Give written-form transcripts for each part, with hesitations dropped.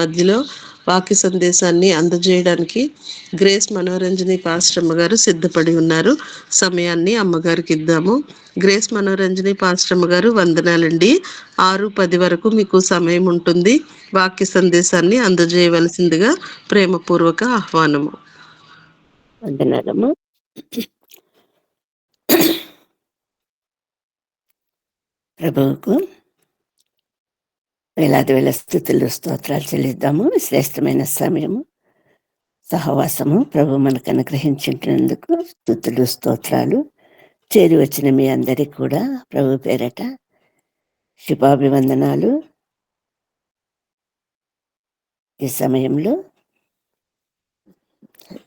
మధ్యలో వాక్య సందేశాన్ని అందజేయడానికి గ్రేస్ మనోరంజని పాస్టమ్మ గారు సిద్ధపడి ఉన్నారు. సమయాన్ని అమ్మగారికి ఇద్దాము. గ్రేస్ మనోరంజని పాస్టమ్మ గారు, వందనాలండి. 6:10 వరకు మీకు సమయం ఉంటుంది. వాక్య సందేశాన్ని అందజేయవలసిందిగా ప్రేమపూర్వక ఆహ్వానము. వందనాలమ్మ. ప్రభువుకు వేలాది వేల స్థుతులు స్తోత్రాలు చెల్లిద్దాము. శ్రేష్టమైన సమయము, సహవాసము ప్రభు మనకు అనుగ్రహించినందుకు స్థుతులు స్తోత్రాలు. చేరి వచ్చిన మీ అందరికీ కూడా ప్రభు పేరట శుభాభివందనాలు. ఈ సమయంలో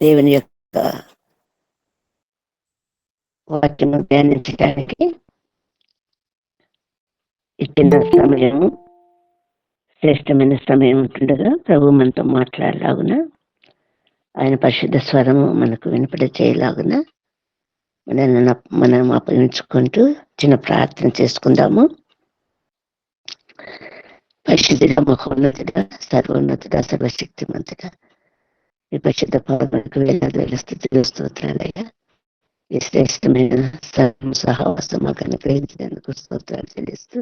దేవుని యొక్క వాక్యము ధ్యానించడానికి ఇచ్చిన సమయము శ్రేష్టమైన సమయం ఉంటుండగా ప్రభు మనతో మాట్లాడలాగున, ఆయన పరిశుద్ధ స్వరము మనకు వినపడ చేయలాగున మనం అప్పగించుకుంటూ చిన్న ప్రార్థన చేసుకుందాము. పరిశుద్ధుడ, మహోన్నతుడ, సర్వోన్నతుడ, సర్వశక్తిమంతుడ, ఈ పరిశుద్ధ పాదములకు వేలాది వేల స్థుతులు స్తోత్రాలయ్యా. ఈ శ్రేష్టమైన సహవాసం మాకు అనుగ్రహించినందుకు స్తోత్రాలు చెల్లిస్తూ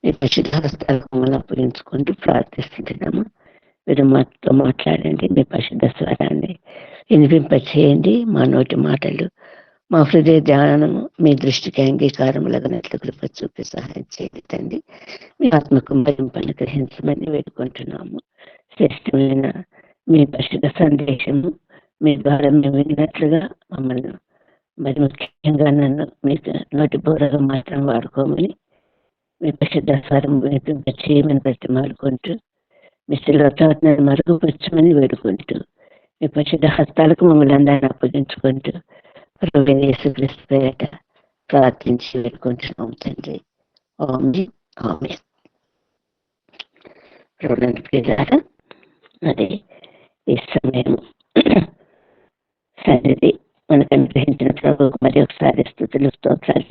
మీ పరిశుద్ధ హస్తాలకు మమ్మల్ని అప్పగించుకుంటూ ప్రార్థిస్తున్నాము. మీరు మాతో మాట్లాడండి, మీ పరిశుద్ధ స్వరాన్ని వినిపింపచేయండి. మా నోటి మాటలు, మా హృదయ ధ్యానము మీ దృష్టికి అంగీకారములగినట్లు కృప చూపి సహాయం చేయండి తండ్రి. మీ ఆత్మకు మరింపు అనుగ్రహించమని వేడుకుంటున్నాము. శ్రేష్టమైన మీ పరిశుద్ధ సందేశము మీ ద్వారా మేము విన్నట్లుగా మమ్మల్ని మరి ముఖ్యంగా నన్ను మీకు నోటి బోరగా మాత్రం వాడుకోమని మీ పరిశుద్ధ స్వరం వినిపింపచేయమని బ్రతిమాలుకుంటూ మీ శిలోతాత్మను మరుగుపరచమని వేడుకుంటూ మీ పరిశుద్ధ హస్తాలకు మమ్మల్ని అందరిని అప్పగించుకుంటూ ప్రభువైన యేసుక్రీస్తు పేరట ప్రార్థించి వేడుకుంటున్నాం తండ్రి. ఆమేన్, ఆమేన్. ప్రభువునందు ప్రియులారా, మరి ఈ సమయం సన్నిధి మనకు అనుగ్రహించిన ప్రభువుకు మరి ఒకసారి స్థుతులు స్తోత్రాలు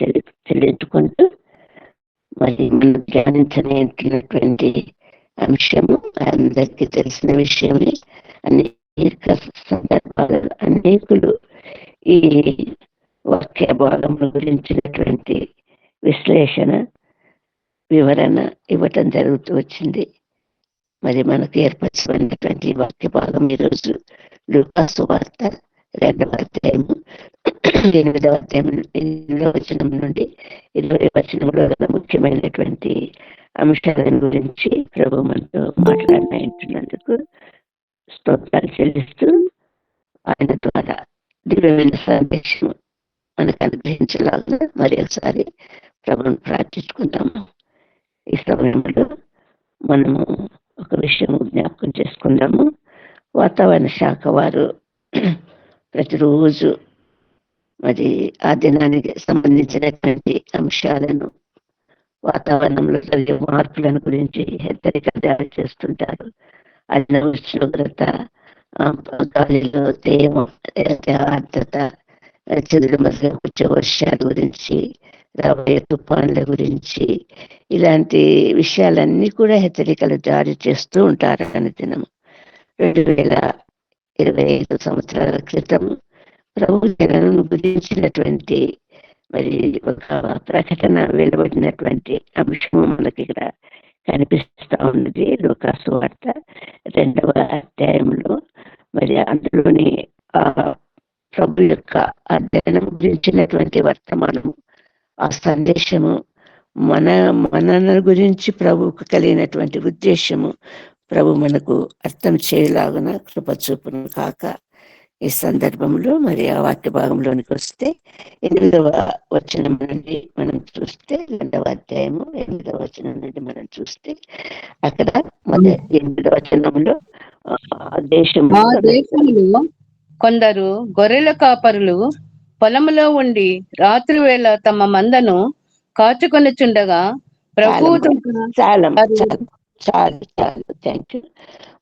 చెల్లించుకుంటూ మరి మనం ధ్యానించినటువంటి అంశము అందరికీ తెలిసిన విషయమే. అనేక సందర్భాలలో అనేకులు ఈ వాక్య భాగముల గురించినటువంటి విశ్లేషణ, వివరణ ఇవ్వటం జరుగుతూ వచ్చింది. మరి మనకు ఏర్పరచబడినటువంటి వాక్య భాగం ఈరోజు లూకా సువార్త 2వ అధ్యాయము 8వ అధ్యాయం 8వ వచనం నుండి 20వ వచనంలో గల ముఖ్యమైనటువంటి అంశాలను గురించి ప్రభు మనతో మాట్లాడినందుకు స్తోత్రాలు చెల్లిస్తూ ఆయన ద్వారా దివ్యమైన సందేశం మనకు అనుగ్రహించలాగా మరి ఒకసారి ప్రభుని ప్రార్థించుకుందాము. ఈ సమయంలో మనము ఒక విషయం జ్ఞాపకం చేసుకుందాము. వాతావరణ శాఖ వారు ప్రతిరోజు మరి ఆ దినానికి సంబంధించినటువంటి అంశాలను, వాతావరణంలో జరిగే మార్పులను గురించి హెచ్చరిక జారీ చేస్తుంటారు. అధిక ఉష్ణోగ్రత, గాలిలో తేమ, ఆర్ద్రత, చెదురు మధ్య వచ్చే వర్షాల గురించి, రాబోయే తుఫాన్ల గురించి, ఇలాంటి విషయాలన్నీ కూడా హెచ్చరికలు జారీ చేస్తూ ఉంటారు. అనుదినం 2025 సంవత్సరాల క్రితం ప్రభు జనను గురించినటువంటి మరి ఒక ప్రకటన వెలువడినటువంటి అంశము మనకి ఇక్కడ కనిపిస్తా ఉన్నది. లూకా సువార్త 2వ అధ్యాయంలో మరి అందులోని ఆ ప్రభు యొక్క అధ్యయనం గురించినటువంటి వర్తమానము, ఆ సందేశము, మన గురించి ప్రభువుకు కలిగినటువంటి ఉద్దేశము ప్రభు మనకు అర్థం చేయలాగున కృప చూపును కాక. ఈ సందర్భంలో మరి ఆ వాక్య భాగంలోనికి వస్తే 8వ వచనం నుండి మనం చూస్తే, 2వ అధ్యాయము 8వ వచనం నుండి మనం చూస్తే అక్కడ 8వ వచనంలో దేశంలో కొందరు గొర్రెల కాపరులు పొలములో ఉండి రాత్రి వేళ తమ మందను కాచుకొనిచుండగా ప్రభువు చాలు థ్యాంక్ యూ.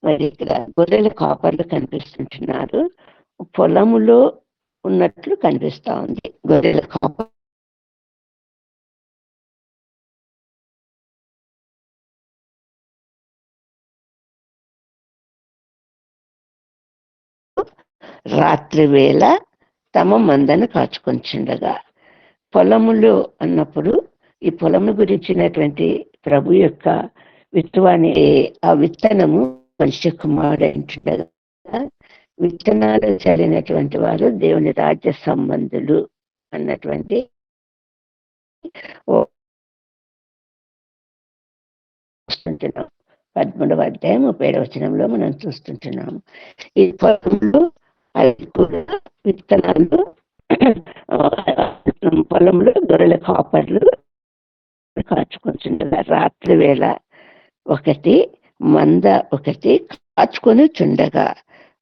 మరి ఇక్కడ గొర్రెల కాపర్లు కనిపిస్తుంటున్నారు. పొలములో ఉన్నట్లు కనిపిస్తా ఉంది. గొర్రెల కాపర్ రాత్రి వేళ తమ మందను కాచుకొంచుండగా. పొలములు అన్నప్పుడు ఈ పొలము గురించినటువంటి ప్రభు యొక్క విత్తువాని, ఆ విత్తనము మనిషి కుమారుడు అంటుండగా, విత్తనాలు చల్లినటువంటి వారు దేవుని రాజ్య సంబంధులు అన్నటువంటి 13వ అధ్యాయం 37వ వచనంలో మనం చూస్తుంటున్నాము. ఈ పొలంలో అది కూడా విత్తనాలు, పొలంలో గొర్రెల కాపర్లు కాచుకొంచుండగా, రాత్రి వేళ ఒకటి మంద ఒకటి కాచుకొని చుండగా.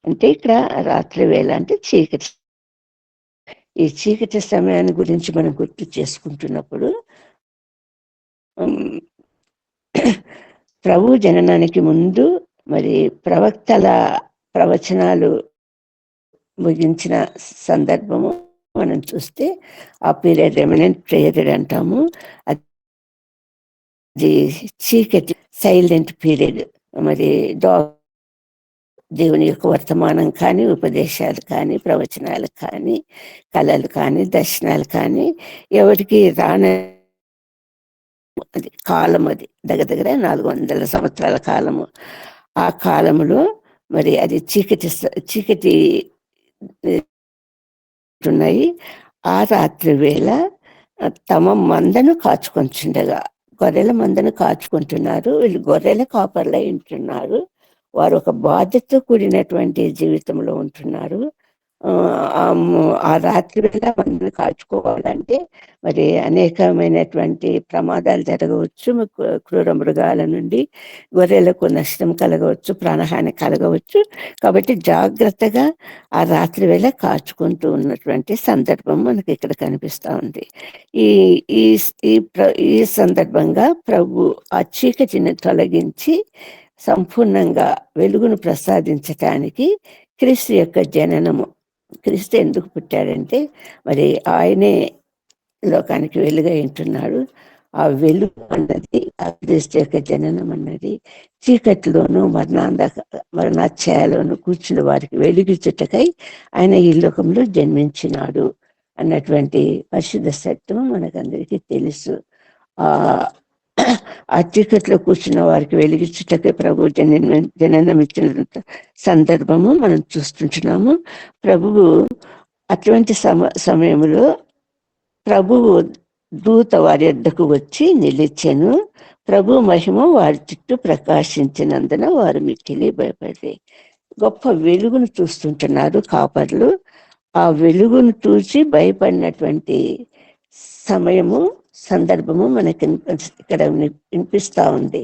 అంటే ఇక్కడ రాత్రి వేళ అంటే చీకటి. ఈ చీకటి సమయాన్ని గురించి మనం గుర్తు చేసుకుంటున్నప్పుడు ప్రభు జననానికి ముందు మరి ప్రవక్తల ప్రవచనాలు ముగించిన సందర్భము మనం చూస్తే ఆ పీరియడ్ రెమినెంట్ పీరియడ్ అంటాము. అది చీకటి సైలెంట్ పీరియడ్. మరి దేవుని యొక్క వర్తమానం కానీ, ఉపదేశాలు కానీ, ప్రవచనాలు కానీ, కళలు కానీ, దర్శనాలు కానీ ఎవరికి రాని అది కాలం. అది దగ్గర 400 సంవత్సరాల కాలము. ఆ కాలములో మరి అది చీకటి ఉన్నాయి. ఆ రాత్రి వేళ తమ మందను కాచుకొంచుండగా, గొర్రెల మందను కాచుకుంటున్నారు. వీళ్ళు గొర్రెల కాపర్లై ఉంటున్నారు. వారు ఒక బాధ్యతతో కూడినటువంటి జీవితంలో ఉంటున్నారు. ఆ రాత్రి వేళ మందను కాచుకోవాలంటే మరి అనేకమైనటువంటి ప్రమాదాలు జరగవచ్చు. క్రూర మృగాల నుండి గొర్రెలకు నష్టం కలగవచ్చు, ప్రాణహాని కలగవచ్చు. కాబట్టి జాగ్రత్తగా ఆ రాత్రి వేళ కాచుకుంటూ ఉన్నటువంటి సందర్భం మనకి ఇక్కడ కనిపిస్తూ ఉంది. ఈ సందర్భంగా ప్రభు ఆ చీకటిని తొలగించి సంపూర్ణంగా వెలుగును ప్రసాదించటానికి క్రీస్తు యొక్క జననము. క్రీస్తు ఎందుకు పుట్టాడంటే మరి ఆయనే లోకానికి వెలుగై ఉంటున్నాడు. ఆ వెలుగు అన్నది, ఆ క్రీస్తు యొక్క జననం అన్నది చీకటిలోను మరణాఛాయలోను కూర్చున్న వారికి వెలుగుచుటకై ఆయన ఈ లోకంలో జన్మించినాడు అన్నటువంటి పరిశుద్ధ సత్యం మనకందరికీ తెలుసు. ఆ చీకట్లో కూర్చున్న వారికి వెలిగించుటకే ప్రభు జననం ఇచ్చిన సందర్భము మనం చూస్తుంటున్నాము. ప్రభువు అటువంటి సమయంలో ప్రభువు దూత వారి యొద్దకు వచ్చి నిలిచెను. ప్రభు మహిమ వారి చుట్టూ ప్రకాశించినందున వారు మిక్కిలి భయపడి గొప్ప వెలుగును చూస్తుంటున్నారు కాపర్లు. ఆ వెలుగును చూసి భయపడినటువంటి సమయము, సందర్భము మనకి ఇక్కడ వినిపిస్తా ఉంది.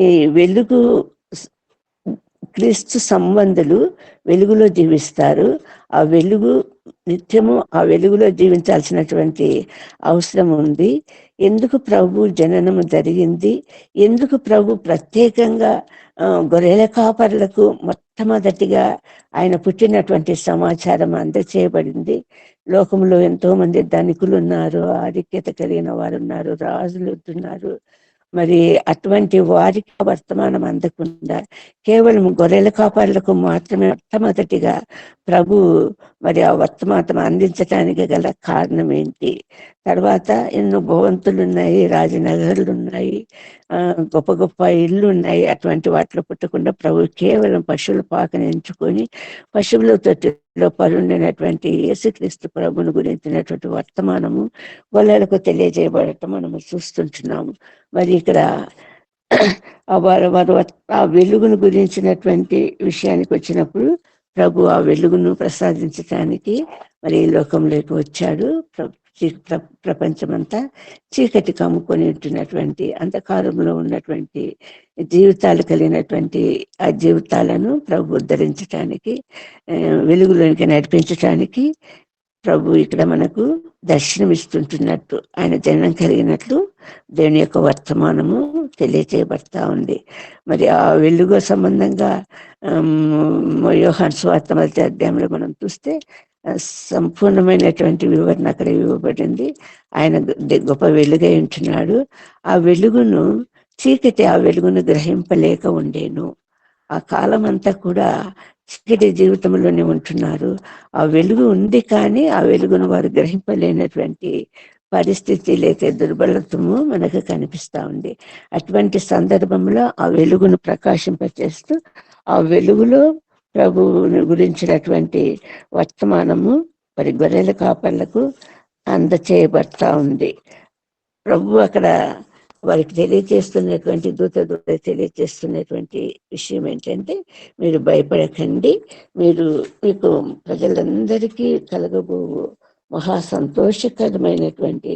ఈ వెలుగు, క్రీస్తు సంబంధులు వెలుగులో జీవిస్తారు. ఆ వెలుగు నిత్యము ఆ వెలుగులో జీవించాల్సినటువంటి అవసరం ఉంది. ఎందుకు ప్రభు జననము జరిగింది, ఎందుకు ప్రభు ప్రత్యేకంగా గొర్రెల కాపర్లకు మొట్టమొదటిగా ఆయన పుట్టినటువంటి సమాచారం అందచేయబడింది. లోకంలో ఎంతో మంది ధనికులు ఉన్నారు, ఆధిక్యత కలిగిన వారు ఉన్నారు, రాజులు ఉన్నారు. మరి అటువంటి వారికి వర్తమానం అందకుండా కేవలం గొర్రెల కాపర్లకు మాత్రమే మొట్టమొదటిగా ప్రభు మరి ఆ వర్తమానం అందించటానికి గల కారణం ఏంటి? తర్వాత ఎన్నో భవంతులు ఉన్నాయి, రాజనగర్లు ఉన్నాయి, గొప్ప గొప్ప ఇళ్ళు ఉన్నాయి. అటువంటి వాటిలో పుట్టకుండా ప్రభు కేవలం పశువుల పాకని ఎంచుకొని పశువుల తొట్టిలో పరుండినటువంటి యేసుక్రీస్తు ప్రభుని గురించినటువంటి వర్తమానము గొల్లలకు తెలియజేయబడటం మనము చూస్తుంటున్నాము. మరి ఇక్కడ వారు ఆ వెలుగును గురించినటువంటి విషయానికి వచ్చినప్పుడు ప్రభు ఆ వెలుగును ప్రసాదించటానికి మరి ఈ లోకంలోకి వచ్చాడు. ప్రపంచమంతా చీకటి కమ్ముకొని ఉంటున్నటువంటి అంధకారంలో ఉన్నటువంటి జీవితాలు కలిగినటువంటి ఆ జీవితాలను ప్రభు ఉద్ధరించటానికి, వెలుగులోనికి నడిపించటానికి ప్రభు ఇక్కడ మనకు దర్శనమిస్తుంటున్నట్టు, ఆయన జననం కలిగినట్లు దేవుని యొక్క వర్తమానము తెలియజేయబడతా ఉంది. మరి ఆ వెలుగు సంబంధంగా యోహాను సువార్త 1వ అధ్యాయంలో మనం చూస్తే సంపూర్ణమైనటువంటి వివరణ అక్కడ ఇవ్వబడింది. ఆయన గొప్ప వెలుగై ఉంటున్నాడు. ఆ వెలుగును చీకటి ఆ వెలుగును గ్రహింపలేక ఉండేను. ఆ కాలం అంతా కూడా చీకటి జీవితంలోనే ఉంటున్నారు. ఆ వెలుగు ఉంది, కానీ ఆ వెలుగును వారు గ్రహింపలేనటువంటి పరిస్థితి లేక దుర్బలత్వము మనకు కనిపిస్తా ఉంది. అటువంటి సందర్భంలో ఆ వెలుగును ప్రకాశింపచేస్తూ ఆ వెలుగులో ప్రభువుని గురించినటువంటి వర్తమానము మరి గొర్రెల కాపర్లకు అందచేయబడతా ఉంది. ప్రభు అక్కడ వారికి తెలియజేస్తున్నటువంటి దూత తెలియజేస్తున్నటువంటి విషయం ఏంటంటే, మీరు భయపడకండి, మీకు ప్రజలందరికీ కలగబో మహా సంతోషకరమైనటువంటి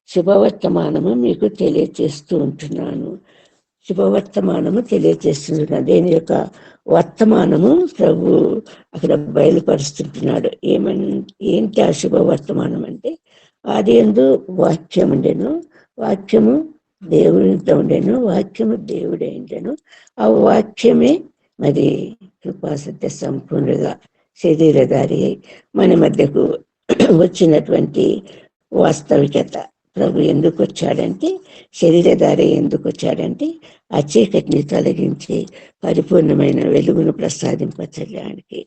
శుభవర్తమానము మీకు తెలియజేస్తూ ఉంటున్నాను. శుభవర్తమానము తెలియజేస్తున్నాడు. దేని యొక్క వర్తమానము ప్రభు అక్కడ బయలుపరుస్తుంటున్నాడు. ఏంటి ఆ శుభవర్తమానం అంటే, ఆది యందు వాక్యం ఉండెను, వాక్యము దేవునితో ఉండెను, వాక్యము దేవుడే ఉండెను. ఆ వాక్యమే మరి కృపాసత్య సంపూర్ణగా శరీరధారి మన మధ్యకు వచ్చినటువంటి వాస్తవికత. ప్రభు ఎందుకు వచ్చాడంటే, శరీరధారి ఎందుకు వచ్చాడంటే, ఆ చీకటిని తొలగించి పరిపూర్ణమైన వెలుగును ప్రసాదింపచేయడానికి,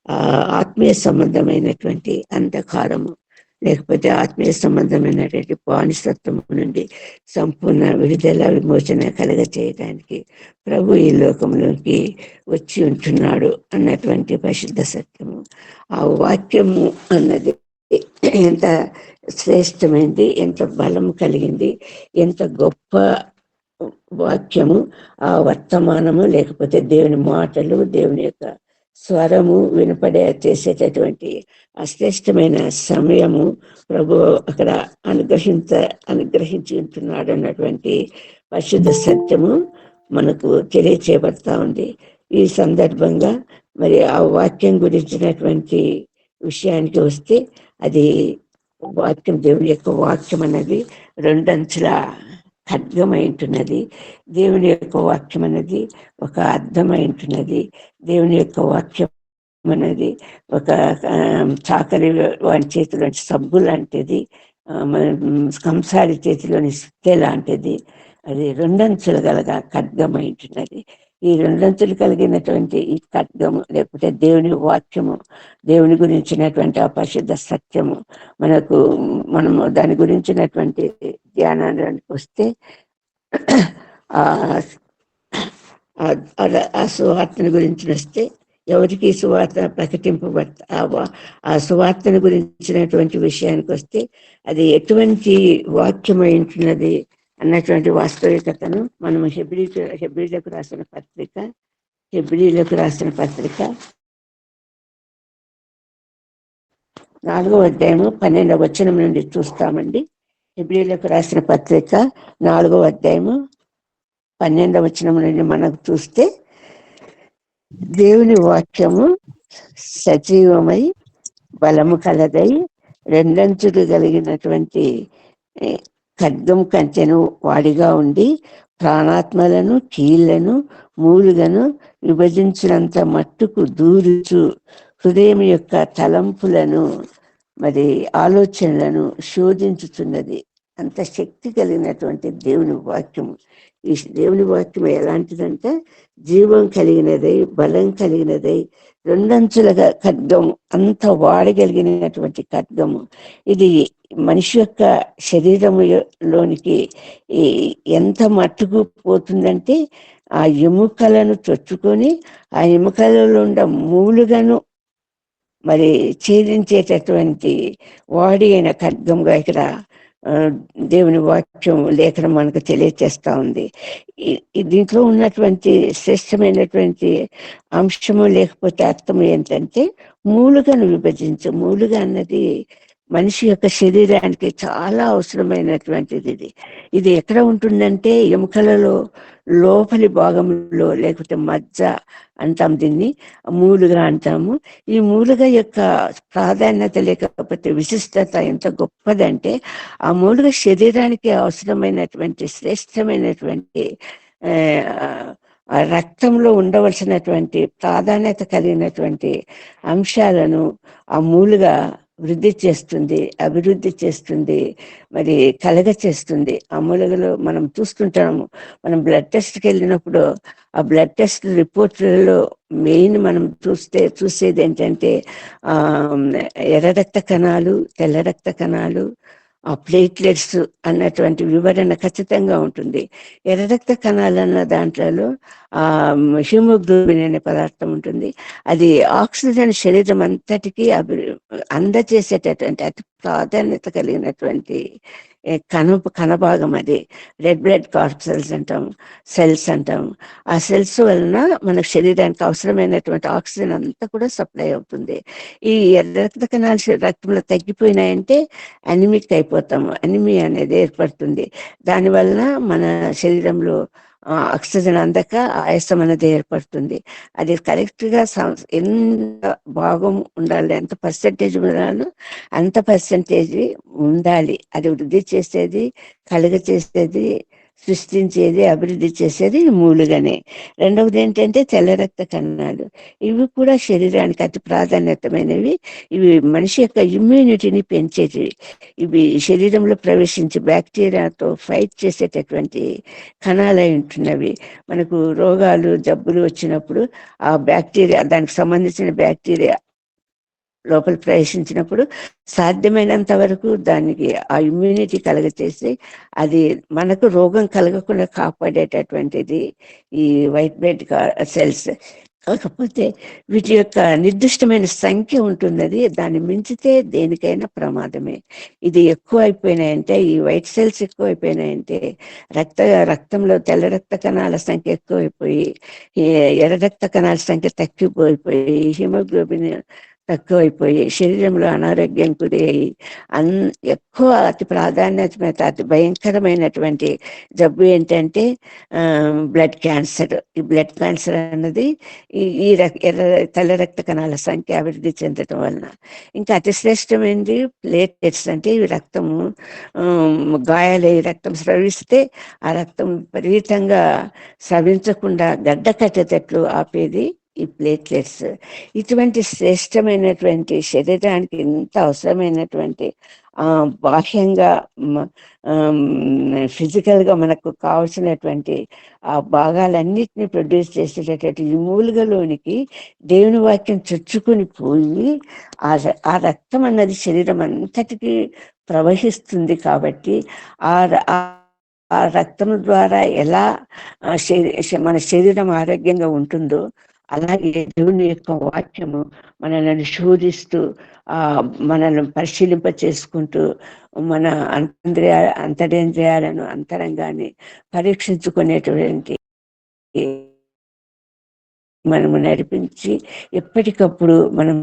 ఆ ఆత్మీయ సంబంధమైనటువంటి అంధకారము లేకపోతే ఆత్మీయ సంబంధమైనటువంటి బానిసత్వము నుండి సంపూర్ణ విడుదల విమోచన కలగ చేయడానికి ప్రభు ఈ లోకంలోకి వచ్చి ఉంటున్నాడు అన్నటువంటి పరిశుద్ధ సత్యము. ఆ వాక్యము అన్నది ఎంత శ్రేష్టమైంది, ఎంత బలం కలిగింది, ఎంత గొప్ప వాక్యము. ఆ వర్తమానము లేకపోతే దేవుని మాటలు, దేవుని యొక్క స్వరము వినపడే చేసేటటువంటి అశ్రేష్టమైన సమయము ప్రభు అక్కడ అనుగ్రహించి ఉంటున్నాడు అన్నటువంటి పరిశుద్ధ సత్యము మనకు తెలియచేయబడతా ఉంది. ఈ సందర్భంగా మరి ఆ వాక్యం గురించినటువంటి విషయానికి వస్తే, అది వాక్యం, దేవుని యొక్క వాక్యం అనేది రెండంచుల ఖడ్గమై ఉంటున్నది. దేవుని యొక్క వాక్యం అనేది ఒక అర్థమై ఉంటున్నది. దేవుని యొక్క వాక్యం అనేది ఒక చాకలి వాడి చేతిలోని సబ్బు లాంటిది, కంసారి చేతిలోని సుత్తె లాంటిది. అది రెండంచులు గలగా ఖడ్గమై ఉంటున్నది. ఈ రెండంచులు కలిగినటువంటి ఈ ఖడ్గము లేకపోతే దేవుని వాక్యము, దేవుని గురించినటువంటి ఆ పరిశుద్ధ సత్యము మనము దాని గురించినటువంటి ధ్యానానికి వస్తే, ఆ సువార్తను గురించి వస్తే, ఎవరికి సువార్త ప్రకటింపబడతా ఆ సువార్తను గురించినటువంటి విషయానికి వస్తే, అది ఎటువంటి వాక్యమై ఉంటున్నది అన్నటువంటి వాస్తవికతను మనం హెబ్రీలకు రాసిన పత్రిక 4వ అధ్యాయము 12వ వచనం నుండి చూస్తామండి. హెబ్రీలకు రాసిన పత్రిక 4వ అధ్యాయము 12వ వచనం నుండి మనకు చూస్తే, దేవుని వాక్యము సజీవమై బలము కలదై రెండంచులు కలిగినటువంటి ఖడ్గం కంచెను వాడిగా ఉండి ప్రాణాత్మలను, కీళ్లను, మూలుగను విభజించినంత మట్టుకు దూరుచు హృదయం యొక్క తలంపులను మరి ఆలోచనలను శోధించుతున్నది. అంత శక్తి కలిగినటువంటి దేవుని వాక్యము. ఈ దేవుని వాక్యం ఎలాంటిదంటే, జీవం కలిగినదై, బలం కలిగినదై, రెండంచులుగా ఖడ్గము, అంత వాడగలిగినటువంటి ఖడ్గము. ఇది మనిషి యొక్క శరీరములోనికి ఎంత మట్టుకు పోతుందంటే, ఆ ఎముకలను చొచ్చుకొని ఆ ఎముకలలో ఉండ మూలుగను మరి ఛేదించేటటువంటి వాడి అయిన ఖడ్గంగా ఇక్కడ దేవుని వాక్యం లేఖనం మనకు తెలియచేస్తా ఉంది. దీంట్లో ఉన్నటువంటి శ్రేష్టమైనటువంటి అంశము లేకపోతే అర్థము ఏంటంటే, మూలుగను విభజించు. మూలుగ అన్నది మనిషి యొక్క శరీరానికి చాలా అవసరమైనటువంటిది. ఇది ఎక్కడ ఉంటుందంటే, ఎముకలలో లోపలి భాగంలో, లేకపోతే మజ్జ అంటాం, దీన్ని మూలుగ అంటాము. ఈ మూలుగ యొక్క ప్రాధాన్యత లేకపోతే విశిష్టత ఎంత గొప్పదంటే, ఆ మూలుగ శరీరానికి అవసరమైనటువంటి శ్రేష్టమైనటువంటి రక్తంలో ఉండవలసినటువంటి ప్రాధాన్యత కలిగినటువంటి అంశాలను ఆ మూలుగ వృద్ధి చేస్తుంది, అభివృద్ధి చేస్తుంది, మరి కలగ చేస్తుంది. ఆ మూలగలో మనం చూస్తుంటాము. మనం బ్లడ్ టెస్ట్కి వెళ్ళినప్పుడు ఆ బ్లడ్ టెస్ట్ రిపోర్ట్లలో మెయిన్ మనం చూసేది ఏంటంటే ఎర్ర రక్త కణాలు, తెల్ల రక్త కణాలు, ఆ ప్లేట్లెట్స్ అన్నటువంటి వివరణ ఖచ్చితంగా ఉంటుంది. ఎర్ర రక్త కణాలు అన్న దాంట్లో హ్యూమోగ్లోబిన్ అనే పదార్థం ఉంటుంది. అది ఆక్సిజన్ శరీరం అంతటికీ అందజేసేటటువంటి అతి ప్రాధాన్యత కలిగినటువంటి కణభాగం. అది రెడ్ బ్లడ్ కార్పసల్స్ అంటాం, సెల్స్ అంటాం. ఆ సెల్స్ వలన మన శరీరానికి అవసరమైనటువంటి ఆక్సిజన్ అంతా కూడా సప్లై అవుతుంది. ఈ రక్త కణాలు రక్తంలో తగ్గిపోయినాయంటే అనిమిక్ అయిపోతాము, అనిమియా అనేది ఏర్పడుతుంది. దానివలన మన శరీరంలో ఆక్సిజన్ అందక ఆయాసం అనేది ఏర్పడుతుంది. అది కరెక్ట్గా ఎంత భాగం ఉండాలి, ఎంత పర్సెంటేజ్ ఉండాలో అంత పర్సెంటేజ్ ఉండాలి. అది వృద్ధి చేసేది, కలుగ చేసేది, సృష్టించేది, అభివృద్ధి చేసేది మూలుగానే. రెండవది ఏంటంటే తెల్ల రక్త కణాలు. ఇవి కూడా శరీరానికి అతి ప్రాధాన్యతమైనవి. ఇవి మనిషి యొక్క ఇమ్యూనిటీని పెంచేవి. ఇవి శరీరంలో ప్రవేశించి బ్యాక్టీరియాతో ఫైట్ చేసేటటువంటి కణాలై ఉంటున్నవి. మనకు రోగాలు, జబ్బులు వచ్చినప్పుడు ఆ బ్యాక్టీరియా, దానికి సంబంధించిన బ్యాక్టీరియా లోపల ప్రవేశించినప్పుడు సాధ్యమైనంత వరకు దానికి ఆ ఇమ్యూనిటీ కలగచేసి అది మనకు రోగం కలగకుండా కాపాడేటటువంటిది ఈ వైట్ బ్లడ్ సెల్స్. కాకపోతే వీటి యొక్క నిర్దిష్టమైన సంఖ్య ఉంటుంది. దాన్ని మించితే దేనికైనా ప్రమాదమే. ఇది ఎక్కువ అయిపోయినాయంటే, ఈ వైట్ సెల్స్ ఎక్కువ అయిపోయినాయంటే రక్తంలో తెల్ల రక్త కణాల సంఖ్య ఎక్కువైపోయి, ఎర్ర రక్త కణాల సంఖ్య తగ్గిపోయిపోయి, హిమోగ్లోబిన్ తక్కువైపోయి, శరీరంలో అనారోగ్యం గురి అయ్యి ఎక్కువ అతి ప్రాధాన్యత, అతి భయంకరమైనటువంటి జబ్బు ఏంటంటే బ్లడ్ క్యాన్సర్. ఈ బ్లడ్ క్యాన్సర్ అన్నది ఈ తెల్ల రక్త కణాల సంఖ్య అభివృద్ధి చెందడం వలన. ఇంకా అతి శ్రేష్టమైనది ప్లేట్లెట్స్. అంటే ఇవి రక్తము గాయాలై రక్తం స్రవిస్తే ఆ రక్తం విపరీతంగా స్రవించకుండా గడ్డ కట్టేటట్లు ఆపేది ఈ ప్లేట్లెట్స్. ఇటువంటి శ్రేష్టమైనటువంటి శరీరానికి ఎంత అవసరమైనటువంటి బాహ్యంగా ఫిజికల్గా మనకు కావాల్సినటువంటి ఆ భాగాలన్నిటినీ ప్రొడ్యూస్ చేసేటటువంటి ఈ మూలుగలోనికి దేవుని వాక్యం చొచ్చుకొని పోయి ఆ రక్తం అన్నది శరీరం అంతటికి ప్రవహిస్తుంది. కాబట్టి ఆ రక్తం ద్వారా ఎలా మన శరీరం ఆరోగ్యంగా ఉంటుందో అలాగే దేవుని యొక్క వాక్యము మనల్ని శోధిస్తూ మనల్ని పరిశీలింప చేసుకుంటూ మన అంతరేంద్రియాలను, అంతరంగాన్ని పరీక్షించుకునేటువంటి మనము నడిపించి ఎప్పటికప్పుడు మనం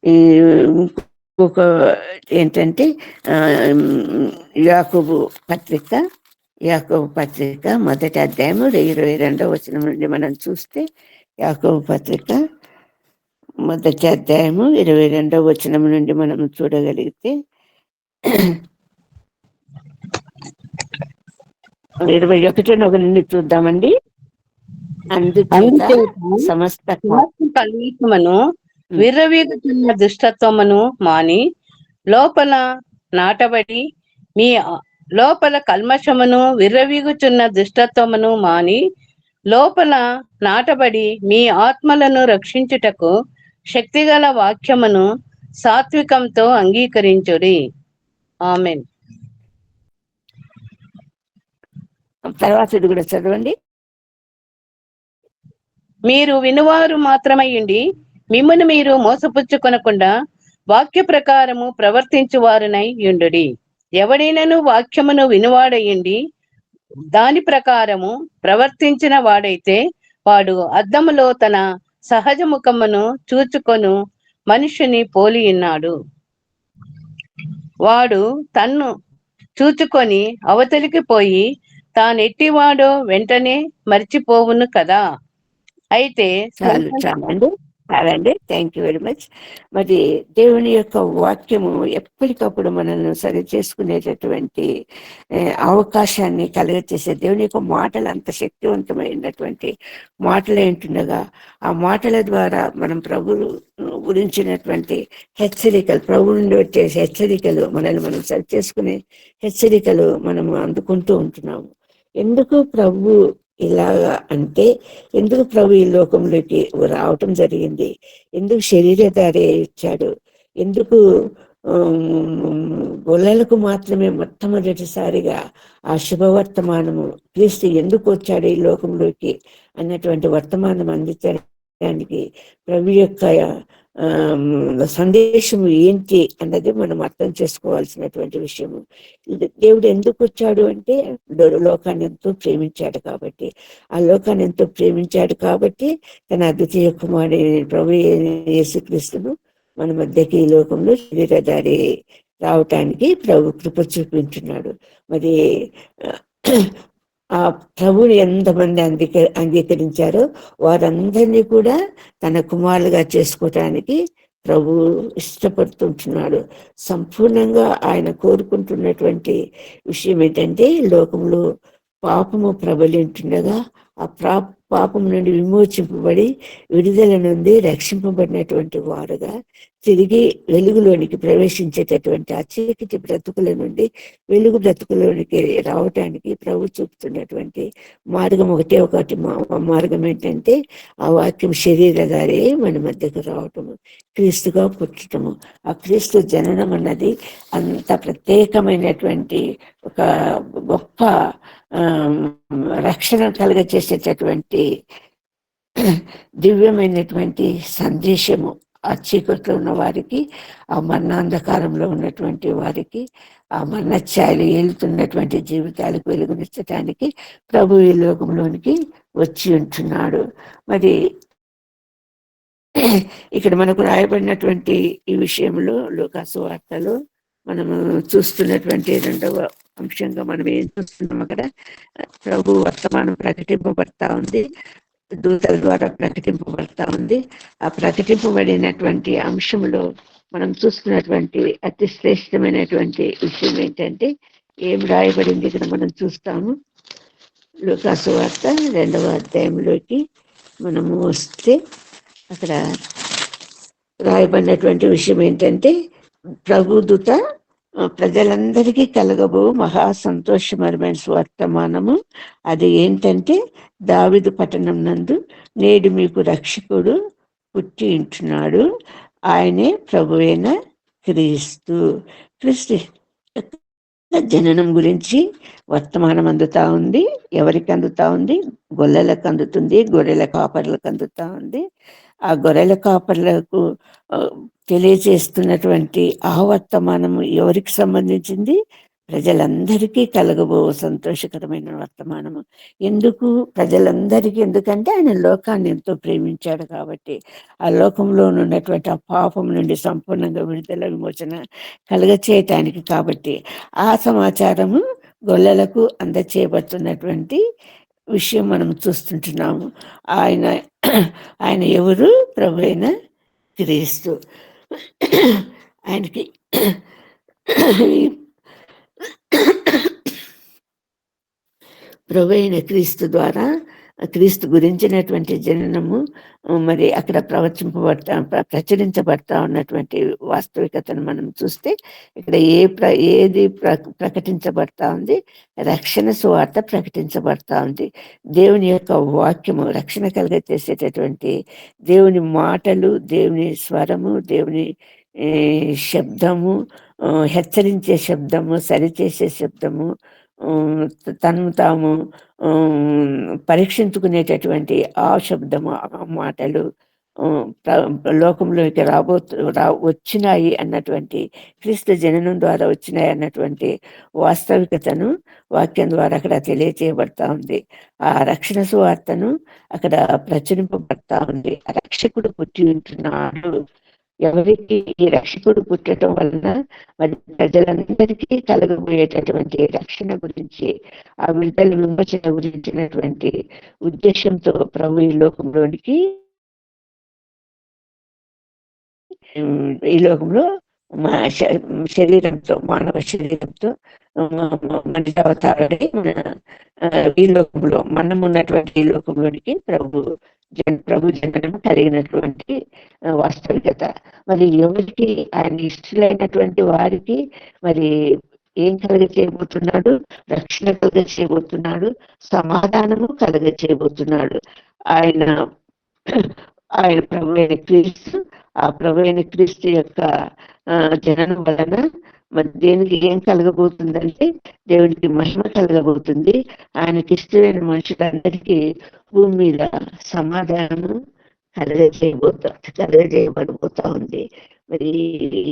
ఇంకొక ఏంటంటే యాకోబు పత్రిక మొదటి అధ్యాయము 22వ వచనం నుండి మనం చూస్తే, యాకోబు పత్రిక మొదటి అధ్యాయము 22వ వచనం నుండి మనం చూడగలిగితే 21వ నుండి చూద్దామండి. అందుచేత సమస్త కల్మషమును విర్రవీగుతున్న దుష్టత్వమును మాని లోపల నాటబడి మీ లోపల కల్మషమును విర్రవీగుచున్న దుష్టత్వమును మాని లోపల నాటబడి మీ ఆత్మలను రక్షించుటకు శక్తిగల వాక్యమును సాత్వికంతో అంగీకరించుడి. ఆమేన్. తర్వాత ఇది కూడా చదవండి. మీరు వినువారు మాత్రమయ్యుండి మిమ్మును మీరు మోసపుచ్చుకొనకుండా వాక్య ప్రకారము ప్రవర్తించువారునై యుండుడి. ఎవడైనను వాక్యమును వినువాడయ్యుండి దాని ప్రకారము ప్రవర్తించిన వాడైతే వాడు అద్దములో తన సహజ ముఖమును చూచుకొను మనుషుని పోలి ఉన్నాడు. వాడు తన్ను చూచుకొని అవతలికి పోయి తానెట్టివాడో వెంటనే మర్చిపోవును కదా. అయితే చాలండి. అదండి. Thank you very much. మరి దేవుని యొక్క వాక్యము ఎప్పటికప్పుడు మనల్ని సరి చేసుకునేటటువంటి అవకాశాన్ని కలుగచేసే దేవుని యొక్క మాటలు అంత శక్తివంతమైనటువంటి మాటలు ఏంటుండగా ఆ మాటల ద్వారా మనం ప్రభు గురించినటువంటి హెచ్చరికలు, ప్రభు నుండి వచ్చే హెచ్చరికలు, మనల్ని మనం సరి చేసుకునే హెచ్చరికలు మనము అందుకుంటూ ఉంటున్నాము. ఎందుకు ప్రభు ఇలాగా అంటే, ఎందుకు ప్రభు ఈ లోకంలోకి రావటం జరిగింది, ఎందుకు శరీరధారి ఇచ్చాడు, ఎందుకు గొల్లలకు మాత్రమే మొట్టమొదటిసారిగా ఆ శుభవర్తమానము, క్రీస్తు ఎందుకు వచ్చాడు ఈ లోకంలోకి అన్నటువంటి వర్తమానం అందించడానికి ప్రభు యొక్క సందేశము ఏంటి అన్నది మనం అర్థం చేసుకోవాల్సినటువంటి విషయము. దేవుడు ఎందుకు వచ్చాడు అంటే లోకాన్ని ఎంతో ప్రేమించాడు కాబట్టి, ఆ లోకాన్ని ఎంతో ప్రేమించాడు కాబట్టి తన అద్వితీయ కుమారుడు ప్రభు యేసుక్రీస్తును మన మధ్యకి ఈ లోకంలో శరీరధారి రావటానికి ప్రభు కృప చూపించున్నాడు. మరి ఆ ప్రభుని ఎంతమంది అంగీకరించారో వారందరినీ కూడా తన కుమారులుగా చేసుకోవటానికి ప్రభు ఇష్టపడుతుంటున్నాడు. సంపూర్ణంగా ఆయన కోరుకుంటున్నటువంటి విషయం ఏంటంటే, లోకంలో పాపము ప్రబలింటుండగా ఆ పాపం నుండి విమోచింపబడి విడుదల నుండి రక్షింపబడినటువంటి వారుగా తిరిగి వెలుగులోనికి ప్రవేశించేటటువంటి ఆ చీకటి బ్రతుకుల నుండి వెలుగు బ్రతుకులోనికి రావటానికి ప్రభు చూపుతున్నటువంటి మార్గం ఒకటి మార్గం ఏంటంటే, ఆ వాక్యం శరీరధారి మన మధ్యకు రావటము, క్రీస్తుగా పుట్టటము. ఆ క్రీస్తు జననం అన్నది అంత ప్రత్యేకమైనటువంటి ఒక గొప్ప రక్షణ కలుగచేసేటటువంటి దివ్యమైనటువంటి సందేశము. ఆ చీకట్లో ఉన్న వారికి, ఆ మరణాంధకారంలో ఉన్నటువంటి వారికి, ఆ మరణఛాయలు ఏలుతున్నటువంటి జీవితాలకు వెలుగునిచ్చటానికి ప్రభు ఈ లోకంలోనికి వచ్చి ఉంటున్నాడు. మరి ఇక్కడ మనకు రాయబడినటువంటి ఈ విషయంలో లూకాసు వార్తలో మనము చూస్తున్నటువంటి రెండవ అంశంగా మనం ఏం చూస్తున్నాం, అక్కడ ప్రభు వర్తమానం ప్రకటింపబడతా ఉంది, దూతల ద్వారా ప్రకటింపబడతా ఉంది. ఆ ప్రకటింపబడినటువంటి అంశంలో మనం చూస్తున్నటువంటి అతి శ్రేష్టమైనటువంటి విషయం ఏంటంటే, ఏం రాయబడింది ఇక్కడ మనం చూస్తాము. లూకాసు వార్త 2వ అధ్యాయంలోకి మనము వస్తే అక్కడ రాయబడినటువంటి విషయం ఏంటంటే, ప్రభుదూత ప్రజలందరికీ కలగబో మహా సంతోషకరమైన వర్తమానము అది ఏంటంటే, దావీదు పట్టణం నందు నేడు మీకు రక్షకుడు పుట్టి ఉంటున్నాడు, ఆయనే ప్రభువైన క్రీస్తు. క్రీస్తు జననం గురించి వర్తమానం అందుతా ఉంది. ఎవరికి అందుతా ఉంది? గొల్లలకు అందుతుంది, గొర్రెల కాపర్లకు అందుతా ఉంది. ఆ గొర్రెల కాపర్లకు తెలియజేస్తున్నటువంటి ఆ వర్తమానము ఎవరికి సంబంధించింది? ప్రజలందరికీ కలగబో సంతోషకరమైన వర్తమానము. ఎందుకు ప్రజలందరికీ? ఎందుకంటే ఆయన లోకాన్ని ఎంతో ప్రేమించాడు కాబట్టి, ఆ లోకంలో ఉన్నటువంటి ఆ పాపం నుండి సంపూర్ణంగా విడుదల విమోచన కలుగచేయటానికి కాబట్టి ఆ సమాచారము గొల్లలకు అందచేయబడుతున్నటువంటి విషయం మనం చూస్తుంటున్నాము. ఆయన ఆయన ఎవరు? ప్రభువైన క్రీస్తు. ఆయనకి ప్రభువైన క్రీస్తు ద్వారా క్రీస్తు గురించినటువంటి జననము మరి అక్కడ ప్రచురించబడతా ఉన్నటువంటి వాస్తవికతను మనం చూస్తే, ఇక్కడ ఏది ప్రకటించబడతా ఉంది? రక్షణ సువార్త ప్రకటించబడతా ఉంది. దేవుని యొక్క వాక్యము, రక్షణ కలుగచేసేటటువంటి దేవుని మాటలు, దేవుని స్వరము, దేవుని శబ్దము, హెచ్చరించే శబ్దము, సరిచేసే శబ్దము, తను తాము పరీక్షించుకునేటటువంటి ఆ శబ్దము, ఆ మాటలు లోకంలోకి వచ్చినాయి అన్నటువంటి, క్రీస్తు జననం ద్వారా వచ్చినాయి అన్నటువంటి వాస్తవికతను వాక్యం ద్వారా అక్కడ తెలియచేయబడతా ఉంది. ఆ రక్షణ సువార్తను అక్కడ ప్రచురింపబడతా ఉంది. రక్షకుడు పుట్టి ఉంటున్నాడు. ఎవరికి? ఈ రక్షకుడు పుట్టడం వలన మరి ప్రజలందరికీ కలగబోయేటటువంటి రక్షణ గురించి, ఆ విడుదల విమోచన గురించినటువంటి ఉద్దేశంతో ప్రభు ఈ లోకంలోనికి ఈ లోకంలో శరీరంతో, మానవ శరీరంతో మనిషి అవతారుడై ఈ లోకంలో మనం ఉన్నటువంటి ఈ లోకంలోనికి ప్రభు జననం కలిగినటువంటి వాస్తవికత. మరి ఎవరికి ఆయన ఇష్టలైనటువంటి వారికి మరి ఏం కలగ చేయబోతున్నాడు? రక్షణ కలగ చేయబోతున్నాడు, సమాధానము కలగ చేయబోతున్నాడు. ఆయన ప్రభు అయిన క్రీస్తు, ఆ ప్రభు అయిన క్రీస్తు యొక్క జననం వలన మరి దేనికి ఏం కలగబోతుందంటే దేవునికి మహిమ కలగబోతుంది. ఆయనకి ఇష్టమైన మనుషులందరికీ భూమి మీద సమాధానము కలగజేయబడిపోతా ఉంది. మరి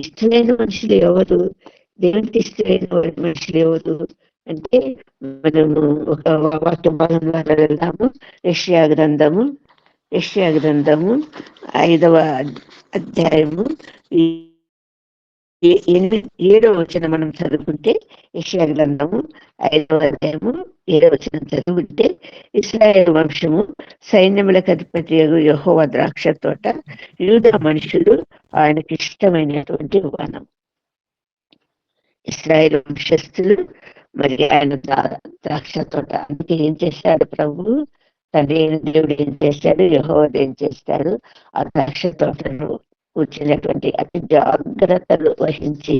ఇష్టమైన మనుషులు ఎవరు? దేవునికి ఇష్టమైన మనుషులు ఎవరు అంటే మనము ఒక వాక్య భాగం ద్వారా వెళ్దాము. యెషయా గ్రంథము 5వ అధ్యాయము 7వ వచనం మనం చదువుకుంటే, యెషయా గ్రంథము 5వ అధ్యాయము 7వ వచనం చదువుకుంటే, ఇశ్రాయేలు వంశము సైన్యములకు అధిపతి యెహోవా ద్రాక్ష తోట, యూదా మనుషులు ఆయనకి ఇష్టమైనటువంటి వనం. ఇశ్రాయేలు వంశస్థులు మరి ఆయన ద్రాక్ష తోట. అందుకే ఏం చేశాడు ప్రభు? తండ్రి అయిన దేవుడు ఏం చేశాడు? యెహోవా ఏం చేస్తాడు? ఆ ద్రాక్ష తోటను కూర్చున్నటువంటి అతి జాగ్రత్తలు వహించి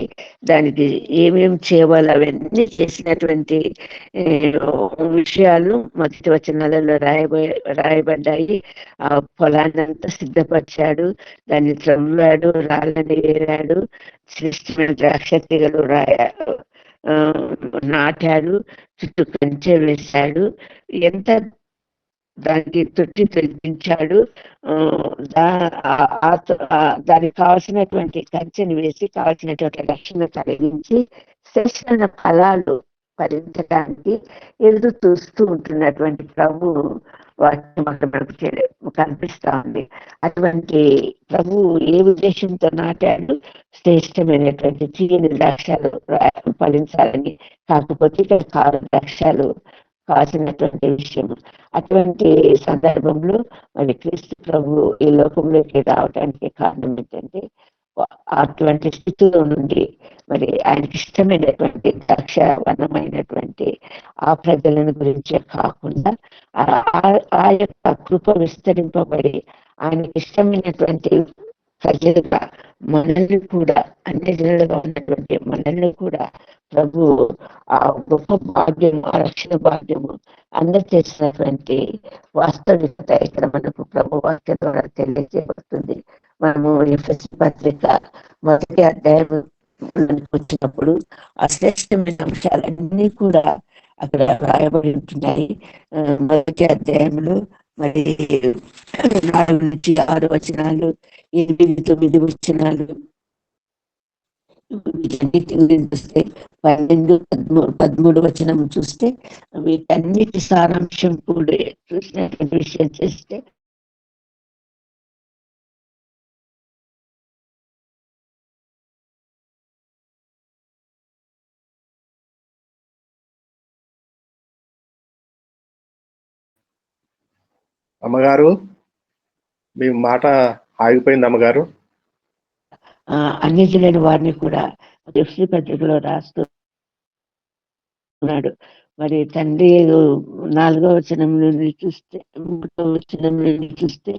దానికి ఏమేమి చేయాలో అవన్నీ చేసినటువంటి విషయాలు మొదటి వచనాలలో రాయబడ్డాయి. ఆ పొలాన్నంతా సిద్ధపరిచాడు, దాన్ని త్రవ్వాడు, రాళ్ళని వేరాడు, శ్రేష్టమైన ద్రాక్ష తీగలు నాటాడు, చుట్టూ కంచె వేశాడు, ఎంత దానికి తొట్టి తొలగించాడు. దానికి కావాల్సినటువంటి కంచెని వేసి కావాల్సినటువంటి రక్షణ కలిగించి శ్రేష్టమైన ఫలాలు ఫలించడానికి ఎదురు చూస్తూ ఉంటున్నటువంటి ప్రభు వాక్యం అక్కడ మనకు కనిపిస్తా ఉంది. అటువంటి ప్రభు ఏ ఉద్దేశంతో నాటాడు? శ్రేష్టమైనటువంటి తీయని ద్రాక్షాలు ఫలించాలని. కాకపోతే ఇక్కడ కారు ద్రాక్షాలు కాసినటువంటి విషయం. అటువంటి సందర్భంలో మరి క్రీస్తు ప్రభు ఈ లోకంలోకి రావడానికి కారణం ఏంటంటే, అటువంటి స్థితిలో నుండి మరి ఆయనకి ఇష్టమైనటువంటి ద్రాక్ష వనమైనటువంటి ఆ ప్రజలను గురించే కాకుండా ఆ యొక్క కృప విస్తరింపబడి ఆయనకి ఇష్టమైనటువంటి ప్రజలుగా మనల్ని కూడా, అన్ని జనులుగా ఉన్నటువంటి మనల్ని కూడా ప్రభు ఆ గొప్ప భాగ్యము, ఆ రక్షణ భాగ్యము అందజేసినటువంటి వాస్తవికత ఇక్కడ మనకు ప్రభు వాక్యం ద్వారా తెలియజేయబడుతుంది. మనము ఎఫెసీ పత్రిక 1వ అధ్యాయం వచ్చినప్పుడు ఆ శ్రేష్టమైన అంశాలన్నీ కూడా అక్కడ రాయబడి ఉంటున్నాయి. 1వ అధ్యాయంలో మరి 4 నుంచి 6 వచనాలు, 8-9 వచనాలు వీటన్నిటిని చూస్తే 12-13 వచనం చూస్తే వీటన్నిటి సారాంశం కూడా చూసినటువంటి విషయం చేస్తే అమ్మగారు మీ మాట ఆగిపోయింది అమ్మగారు. అన్నిటిలేని వారిని కూడా ఎఫెసీ పత్రికలో రాస్తున్నాడు. మరి తండ్రి 4వ వచనం నుండి చూస్తే, 3వ వచనం నుండి చూస్తే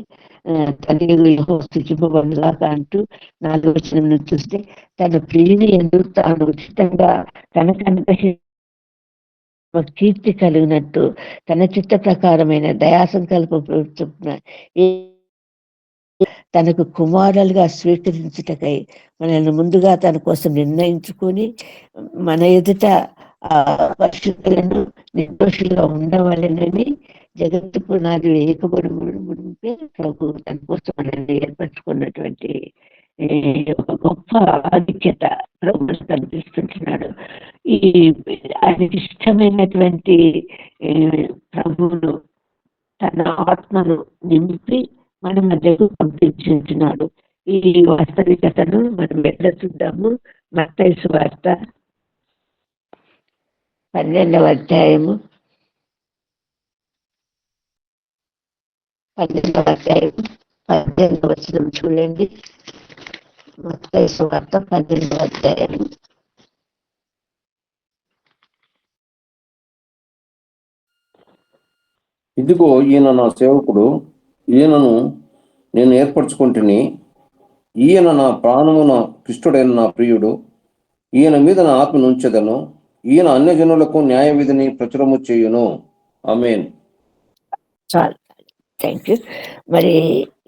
తండ్రి యెహోవా స్తుతింపబడుగాక అంటూ 4వ వచనం నుండి చూస్తే తన ప్రియుని యందు తాను ఉచితంగా తనకు కీర్తి కలిగినట్టు తన చిత్త ప్రకారమైన దయాసంకల్ప చొప్పున తనకు కుమారులుగా స్వీకరించుటకై మనల్ని ముందుగా తన కోసం నిర్ణయించుకొని మన ఎదుట పరిశుద్ధులను నిర్దోషులుగా ఉండవాలని జగత్తు పునాది వేయకబడి ప్రభు తన కోసం మనల్ని ఏర్పరచుకున్నటువంటి ఒక గొప్ప ఆధిక్యత ప్రభు కనిపిస్తుంటున్నాడు. ఈ ఆయనకి ఇష్టమైనటువంటి ప్రభువును తన ఆత్మను నింపి మన మధ్యకు పంపించుంటున్నాడు. ఈ వాస్తవికతను మనం ఎట్లా చూద్దాము? మత్తయి సువార్త 12వ అధ్యాయము 18వ వచనం చూడండి. మత్తయి సువార్త 12వ అధ్యాయం. ఇదిగో ఈయన నా సేవకుడు, ఈయనను నేను ఏర్పరచుకుంటుని, ఈయన నా ప్రాణమున కృష్ణుడైన నా ప్రియుడు, ఈయన మీద నా ఆత్మను ఉంచెదను, ఈయన అన్యజనులకు న్యాయ విధిని ప్రచురము చేయును. ఆమేన్. చాలు, థ్యాంక్ యూ. మరి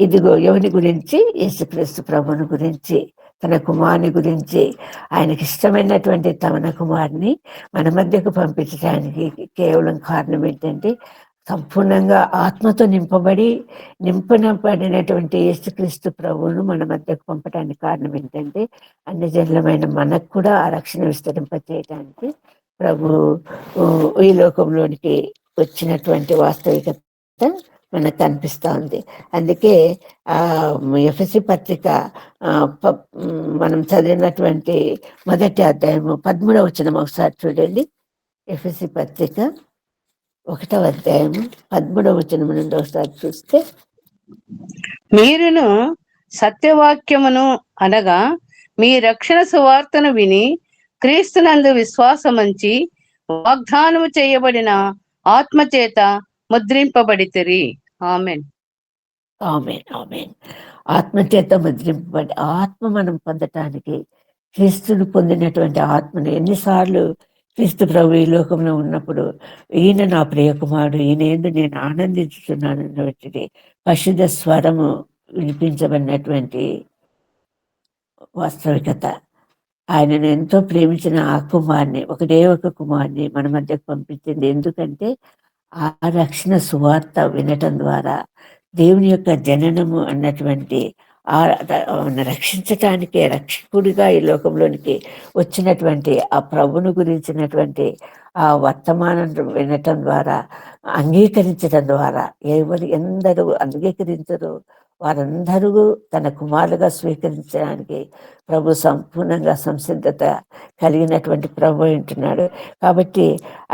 ఇదిగో ఎవరి గురించి? యేసుక్రీస్తు ప్రభుని గురించి, తన కుమారుని గురించి, ఆయనకి ఇష్టమైనటువంటి తన కుమారుని మన మధ్యకు పంపించడానికి కేవలం కారణం ఏంటంటే, సంపూర్ణంగా ఆత్మతో నింపబడినటువంటి యేసుక్రీస్తు ప్రభువును మన మధ్యకు పంపడానికి కారణం ఏంటంటే, అన్ని జనులమైన మనకు కూడా ఆ రక్షణ విస్తరింపచేయడానికి ప్రభు ఈ లోకంలోనికి వచ్చినటువంటి వాస్తవికత మనకు కనిపిస్తూ ఉంది. అందుకే ఎఫెసీ పత్రిక మనం చదివినటువంటి మొదటి అధ్యాయము 13వ వచనం ఒకసారి చూడండి. ఎఫెసీ పత్రిక 1వ అధ్యాయము 13వ వచనం నుండి ఒకసారి చూస్తే, మీరును సత్యవాక్యమును అనగా మీ రక్షణ సువార్తను విని క్రీస్తునందు విశ్వాసముంచి వాగ్దానము చేయబడిన ఆత్మచేత ముద్రింపబడితిరి. ఆమేన్. ఆమేన్, ఆమేన్. ఆత్మచేత ముద్రింపబడి, ఆత్మ మనం పొందటానికి క్రీస్తును పొందినటువంటి ఆత్మను ఎన్నిసార్లు క్రీస్తు ప్రభు ఈ లోకంలో ఉన్నప్పుడు ఈయన నా ప్రియకుమారుడు, ఈయన ఏందో నేను ఆనందించుతున్నానన్నటువంటి పరిశుద్ధ స్వరము వినిపించబడినటువంటి వాస్తవికత. ఆయనను ఎంతో ప్రేమించిన ఆ కుమార్ని, ఒకటే ఒక కుమార్ని మన మధ్యకు పంపించింది. ఎందుకంటే ఆ రక్షణ సువార్త వినటం ద్వారా దేవుని యొక్క జననము అన్నటువంటి రక్షించటానికి రక్షకుడిగా ఈ లోకంలోనికి వచ్చినటువంటి ఆ ప్రభును గురించినటువంటి ఆ వర్తమానం వినటం ద్వారా, అంగీకరించడం ద్వారా, ఎందరూ అంగీకరించరు వారందరూ తన కుమారులుగా స్వీకరించడానికి ప్రభు సంపూర్ణంగా సంసిద్ధత కలిగినటువంటి ప్రభు ఉంటున్నాడు. కాబట్టి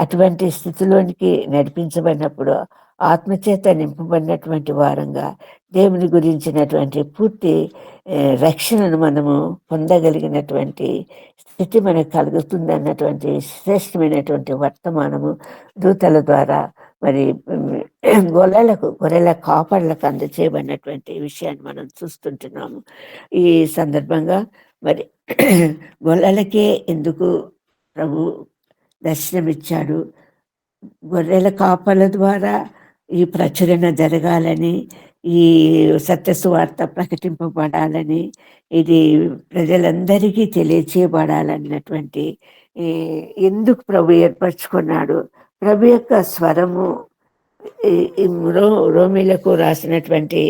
అటువంటి స్థితిలోనికి నడిపించబడినప్పుడు ఆత్మచేత నింపబడినటువంటి వారంగా దేవుని గురించినటువంటి పూర్తి రక్షణను మనము పొందగలిగినటువంటి స్థితి మనకు కలుగుతుంది అన్నటువంటి శ్రేష్టమైనటువంటి వర్తమానము దూతల ద్వారా మరి గొర్రెల కాపర్లకు అందచేయబడినటువంటి విషయాన్ని మనం చూస్తుంటున్నాము. ఈ సందర్భంగా మరి గొర్రెలకే ఎందుకు ప్రభు దర్శనమిచ్చాడు? గొర్రెల కాపర్ల ద్వారా ఈ ప్రచురణ జరగాలని, ఈ సత్యసువార్త ప్రకటింపబడాలని, ఇది ప్రజలందరికీ తెలియచేయబడాలన్నటువంటి ఎందుకు ప్రభు ఏర్పరచుకున్నాడు? ప్రభు యొక్క స్వరము రోమీలకు రాసినటువంటి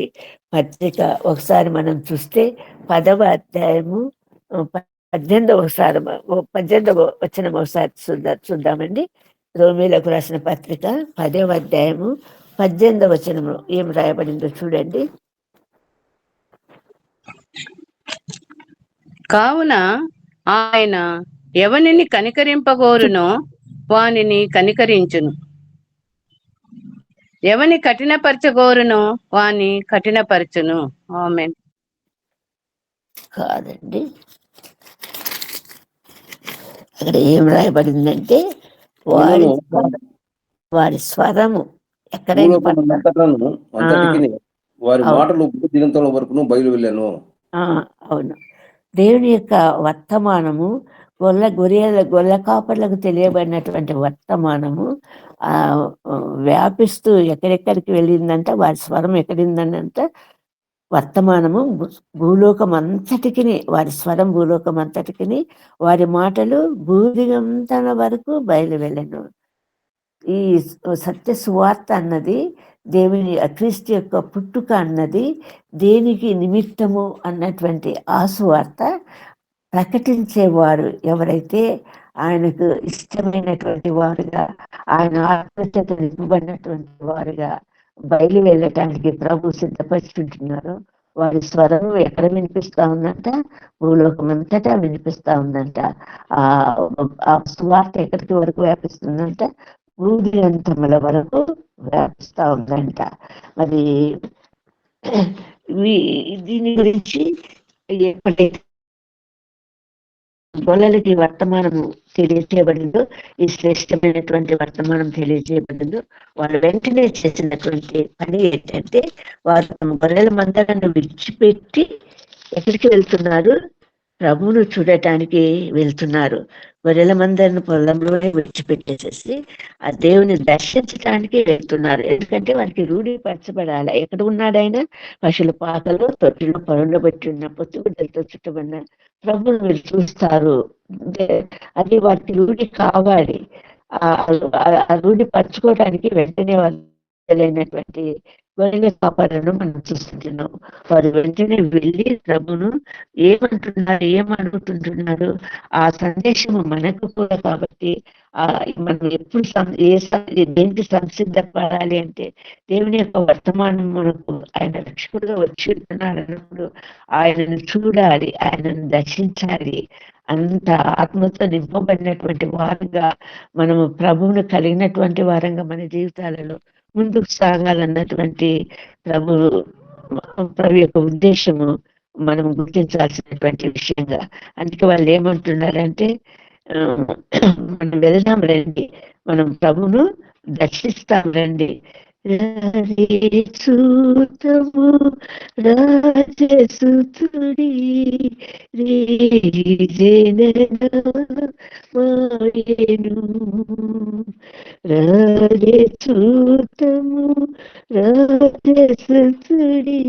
పత్రిక ఒకసారి మనం చూస్తే 10వ అధ్యాయము 18వ వచనం ఒకసారి చూద్దామండి. రోమీలకు రాసిన పత్రిక 10వ అధ్యాయము 18వ వచనము ఏం రాయబడిందో చూడండి. కావున ఆయన ఎవనిని కనికరింపగోరునో వానిని కనికరించును, ఎవని కఠినపరచగోరునో వాని కఠినపరచును. ఆమేన్. కాదండి, అక్కడ ఏం రాయబడిందంటే వారి స్వరము ఎక్కడైనా వారి మాటలు దిగంతల వరకు బయలు వెళ్ళాను. అవును, దేవుని యొక్క వర్తమానము గొర్రెల కాపర్లకు తెలియబడినటువంటి వర్తమానము వ్యాపిస్తూ ఎక్కడెక్కడికి వెళ్ళిందంట, వారి స్వరం ఎక్కడిందంట, వర్తమానము భూలోకం అంతటికి, వారి స్వరం భూలోకం అంతటికి, వారి మాటలు భూదిగంతల వరకు బయలు వెళ్ళను. ఈ సత్య సువార్త అన్నది దేవుని క్రీస్తు యొక్క పుట్టుక అన్నది దేనికి నిమిత్తము అన్నటువంటి ఆ సువార్త ప్రకటించేవారు ఎవరైతే ఆయనకు ఇష్టమైనటువంటి వారుగా, ఆయన ఆత్మచేత నింపబడినటువంటి వారుగా బయలు వెళ్ళటానికి ప్రభు సిద్ధపరుచుకుంటున్నారు. వారి స్వరం ఎక్కడ వినిపిస్తా ఉందంట? భూలోకం అంతటా వినిపిస్తా ఉందంట. ఆ సువార్త ఎక్కడికి వరకు వ్యాపిస్తుందంట? భూదిగంతముల వరకు వ్యాపిస్తా ఉందంట. మరి దీని గురించి ఎప్పుడైతే గొల్లలకి వర్తమానము తెలియజేయబడిందో, ఈ శ్రేష్టమైనటువంటి వర్తమానం తెలియజేయబడిందో, వాళ్ళు వెంటనే చేసినటువంటి పని ఏంటంటే, వారు తమ గొర్రెల మందలను విడిచిపెట్టి ఎక్కడికి వెళ్తున్నారు? ప్రభువును చూడటానికి వెళ్తున్నారు. గొర్రెల మందరిని పొలంలోనే విడిచిపెట్టేసేసి ఆ దేవుని దర్శించడానికి వెళ్తున్నారు. ఎందుకంటే వారికి రూఢీపరచబడాలి. ఎక్కడ ఉన్నాడు ఆయన? పశువుల పాకలో, తొట్టిలో పరుండబెట్టి ఉన్న పొత్తుగుడ్డలతో చుట్టబడిన ప్రభువును మీరు చూస్తారు. అంటే అది వారికి రూఢి కావాలి. ఆ రూఢి పరచుకోవడానికి వెంటనే వాళ్ళైనటువంటి గొర్రెల కాపరులను మనం చూస్తుంటున్నాం. వారు వెంటనే వెళ్ళి ప్రభును ఏమనుకుంటున్నారు, ఆ సందేశము మనకు కూడా. కాబట్టి మనం ఎప్పుడు దేనికి సంసిద్ధపడాలి అంటే, దేవుని యొక్క వర్తమానం మనకు ఆయన రక్షకుడుగా వచ్చి ఉంటున్నాడు అన్నప్పుడు ఆయనను చూడాలి, ఆయనను దర్శించాలి. అంత ఆత్మతో నింపబడినటువంటి వారంగా మనము ప్రభువును కలిగినటువంటి వారంగా మన జీవితాలలో ముందుకు సాగాలన్నటువంటి ప్రభు యొక్క ఉద్దేశము మనం గుర్తించాల్సినటువంటి విషయంగా. అందుకే వాళ్ళు ఏమంటున్నారంటే, మనం వెళ్దాం రండి, మనం ప్రభును దర్శిస్తాం రండి. చూతము రాజసుతుడి మాయను రాజసూతము రాజసుతుడి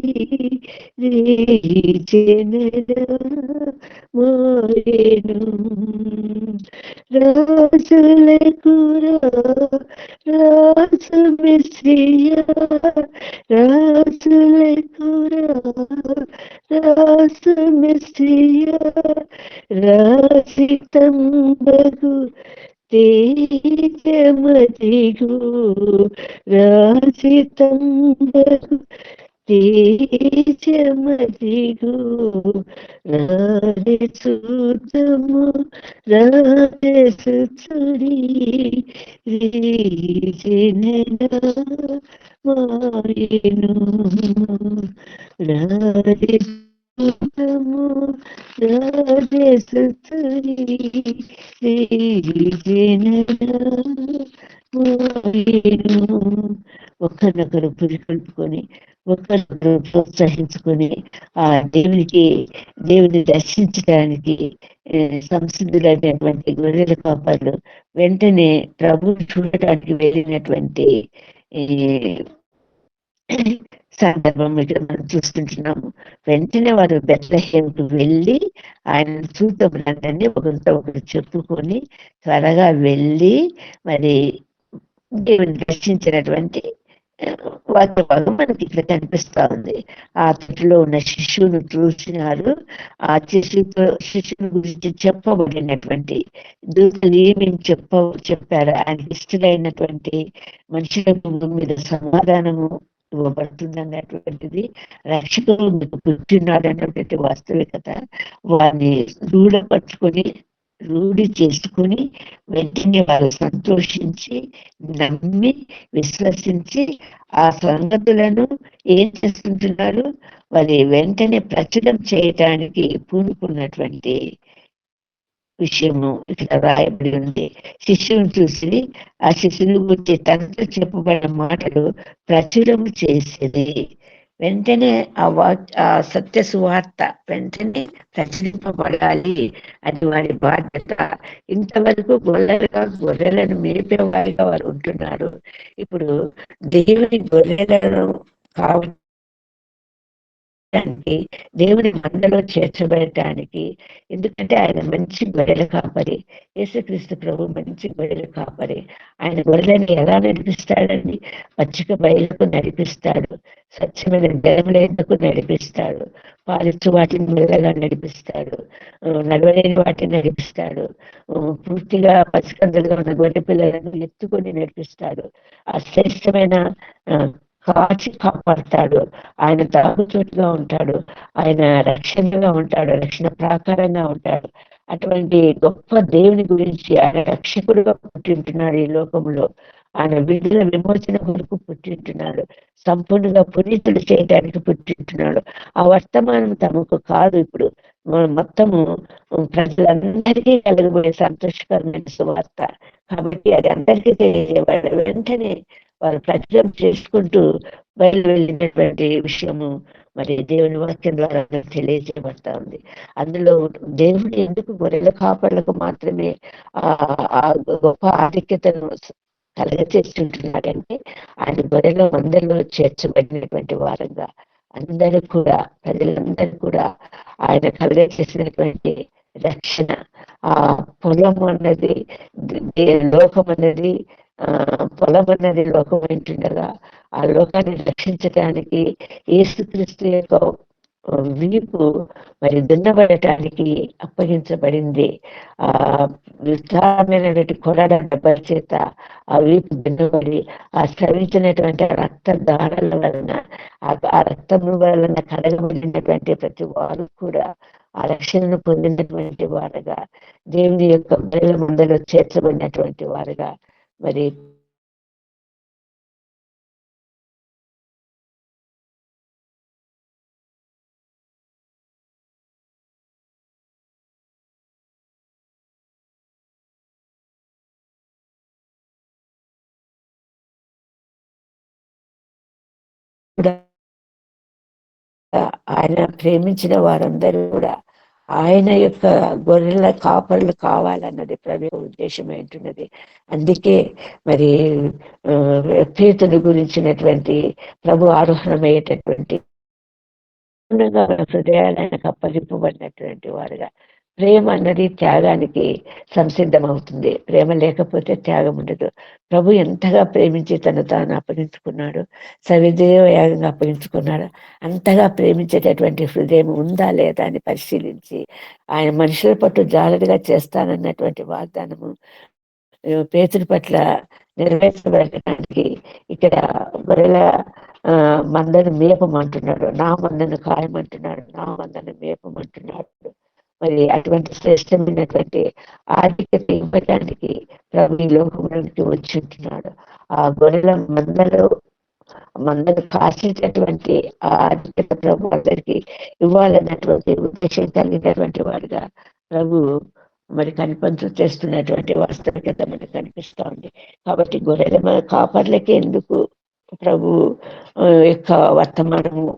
మాయను రాజులకు రాజు మెస్సియా రాజులకు రాజు మెస్సియా రాసితంబగు తేజమదిగు రాసితంబగు తేజమదిగు రాజసూతము రాజసుతుడి మాయను రాజసూతము రాజసుతుడి మాయను. ఒకరినొకరు పురికొల్పుకొని, ఒకరినొకరు ప్రోత్సహించుకొని ఆ దేవుని దర్శించడానికి సంసిద్ధులైనటువంటి గొర్రెల కాపర్లు వెంటనే ప్రభు చూడటానికి వెళ్ళినటువంటి సందర్భం ఇక్కడ మనం చూస్తుంటున్నాము. వెంటనే వారు బెత్లెహేముకు వెళ్ళి ఆయనను చూద్దాం రండి ఒకరితో ఒకరు చెప్పుకొని త్వరగా వెళ్ళి మరి దేవుని దర్శించినటువంటి వాక్యభాగం మనకి ఇక్కడ కనిపిస్తా ఉంది. ఆ తొట్టిలో ఉన్న శిశువును చూసినారు. ఆ శిశువుని గురించి చెప్పబడినటువంటి దూతలు ఏమేమి చెప్పారు, ఆయనకి ఇష్టమైనటువంటి మనుషులకు మీద సమాధానము ఇవ్వబడుతుంది అన్నటువంటిది, రక్షకుడు మీకు పుట్టినాడు అన్నటువంటి వాస్తవికత వారిని రూఢి చేసుకుని వెంటనే వాళ్ళు సంతోషించి నమ్మి విశ్వసించి ఆ సంగతులను ఏం చేస్తుంటున్నారు, వారి వెంటనే ప్రచురం చేయటానికి పూనుకున్నటువంటి విషయము ఇక్కడ రాయబడి ఉంది. శిష్యుని చూసి ఆ శిష్యుని గురించి తనతో చెప్పబడిన మాటలు ప్రచురము చేసేది. వెంటనే ఆ సత్య సువార్త వెంటనే ప్రచురింపబడాలి, అది వారి బాధ్యత. ఇంతవరకు గొర్రెలను మేపేవారిగా వారు ఉంటున్నారు. ఇప్పుడు దేవుని గొర్రెలను కావడానికి, దేవుని మందలో చేర్చబడటానికి, ఎందుకంటే ఆయన మంచి గొర్రెల కాపరి. యేసుక్రీస్తు ప్రభు మంచి గొర్రెల కాపరి. ఆయన గొర్రెలను ఎలా నడిపిస్తాడండి? పచ్చిక బయలుకు నడిపిస్తాడు, స్వచ్ఛమైన జలములకు నడిపిస్తాడు, పాలిచ్చు వాటిని మెల్లగా నడిపిస్తాడు, నడవలేని వాటిని నడిపిస్తాడు, పూర్తిగా పసికందులుగా ఉన్న గొర్రె పిల్లలను ఎత్తుకొని నడిపిస్తాడు. ఆ శ్రేష్టమైన కాచి కాపాడుతాడు. ఆయన తాగుచోటుగా ఉంటాడు, ఆయన రక్షణగా ఉంటాడు, రక్షణ ప్రాకారంగా ఉంటాడు. అటువంటి గొప్ప దేవుని గురించి ఆయన రక్షకుడుగా పుట్టింటున్నాడు ఈ లోకంలో. ఆయన విడుదల విమోచన కొరకు పుట్టింటున్నాడు, సంపూర్ణంగా పునీతుడు చేయడానికి పుట్టింటున్నాడు. ఆ వర్తమానం తమకు కాదు, ఇప్పుడు మొత్తము ప్రజలందరికీ కలగబోయే సంతోషకరమైన సువార్త. కాబట్టి అది అందరికీ తెలియజేవాడు. వెంటనే వారు ప్రచారం చేసుకుంటూ బయలు వెళ్ళినటువంటి విషయము మరి దేవుని వాక్యం ద్వారా తెలియజేయబడతా ఉంది. అందులో దేవుడు ఎందుకు గొర్రెల కాపర్లకు మాత్రమే ఆ గొప్ప ఆధిక్యతను కలగచేస్తుంటున్నాడంటే, ఆయన గొర్రెల మందలో చేర్చబడినటువంటి వారంగా అందరూ కూడా, ప్రజలందరూ కూడా ఆయన కలగచేసినటువంటి రక్షణ, ఆ పొలం అన్నది లోకం అన్నది పొలం అన్నది లోకం అంటుండగా ఆ లోకాన్ని రక్షించడానికి యేసుక్రీస్తు యొక్క వీపు మరి దున్నబడటానికి అప్పగించబడింది. ఆ విస్తారమైనటువంటి కొరడ దెబ్బల చేత ఆ వీపు దున్నబడి ఆ స్రవించినటువంటి రక్త దారాల వలన, ఆ రక్తము వలన కలగబడినటువంటి ప్రతి వారు కూడా ఆ రక్షణను పొందినటువంటి వారుగా, దేవుని యొక్క బయల ముందలో చేర్చబడినటువంటి వారుగా మరి ఆయన ప్రేమించిన వారందరూ కూడా ఆయన యొక్క గొర్రెల కాపర్లు కావాలన్నది ప్రభు ఉద్దేశం ఏంటున్నది. అందుకే మరి పేతుని గురించినటువంటి ప్రభు ఆరోహణమయ్యేటటువంటి హృదయాలకు అప్పగింపబడినటువంటి వారుగా, ప్రేమ అన్నది త్యాగానికి సంసిద్ధమవుతుంది. ప్రేమ లేకపోతే త్యాగం ఉండదు. ప్రభు ఎంతగా ప్రేమించి తను తాను అప్పగించుకున్నాడు, సవిదేవ యాగంగా అప్పగించుకున్నాడు. అంతగా ప్రేమించేటటువంటి హృదయం ఉందా లేదా అని పరిశీలించి ఆయన మనుషుల పట్ల జాగ్రత్తగా చేస్తానన్నటువంటి వాగ్దానము పేతుడి పట్ల నెరవేర్చబడటానికి ఇక్కడ గొర్రెల మందను మేపమంటున్నాడు, నా మందను ఖాయమంటున్నాడు, నా మందను మేపమంటున్నాడు. మరి అటువంటి శ్రేష్టమైనటువంటి ఆధిక్యత ఇవ్వడానికి ప్రభు ఈ లోకంలోనికి వచ్చి ఉంటున్నాడు. ఆ గొర్రెల మందను కాసేటటువంటి ఆ ఆధిక్యత ప్రభు అందరికీ ఇవ్వాలన్నటువంటి ఉద్దేశం కలిగినటువంటి వాడుగా ప్రభు మరి కనిపంచు చేస్తున్నటువంటి వాస్తవికత మనకు కనిపిస్తూ ఉంది. కాబట్టి గొర్రెల కాపర్లకే ఎందుకు ప్రభు యొక్క వర్తమానము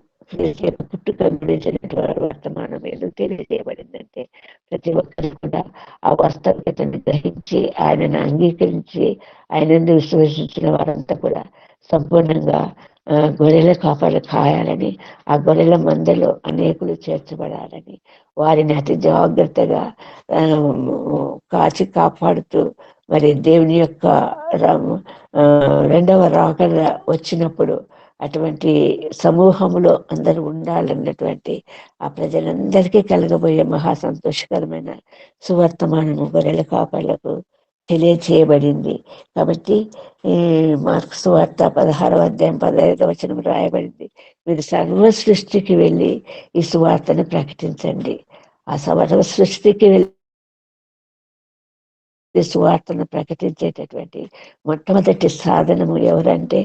పుట్టుక గురించినటువంటి వర్తమానం ఎందుకు తెలియజేయబడిందంటే, ప్రతి ఒక్కరు కూడా ఆ వాస్తవికతను గ్రహించి ఆయనను అంగీకరించి ఆయనను విశ్వసించిన వారంతా కూడా సంపూర్ణంగా గొర్రెల కాపర్లు కాయాలని, ఆ గొర్రెల మందలో అనేకులు చేర్చబడాలని, వారిని అతి జాగ్రత్తగా కాచి కాపాడుతూ మరి దేవుని యొక్క రెండవ రాకడ వచ్చినప్పుడు అటువంటి సమూహంలో అందరూ ఉండాలన్నటువంటి ఆ ప్రజలందరికీ కలగబోయే మహా సంతోషకరమైన సువర్తమానము గొర్రెల కాపర్లకు తెలియచేయబడింది. కాబట్టి ఈ మార్కు సువార్త 16వ అధ్యాయం 15వ వచనం రాయబడింది, మీరు సర్వ సృష్టికి వెళ్ళి ఈ సువార్తను ప్రకటించండి. ఆ సర్వ సృష్టికి వెళ్ళి సువార్తను ప్రకటించేటటువంటి మొట్టమొదటి సాధనము ఎవరంటే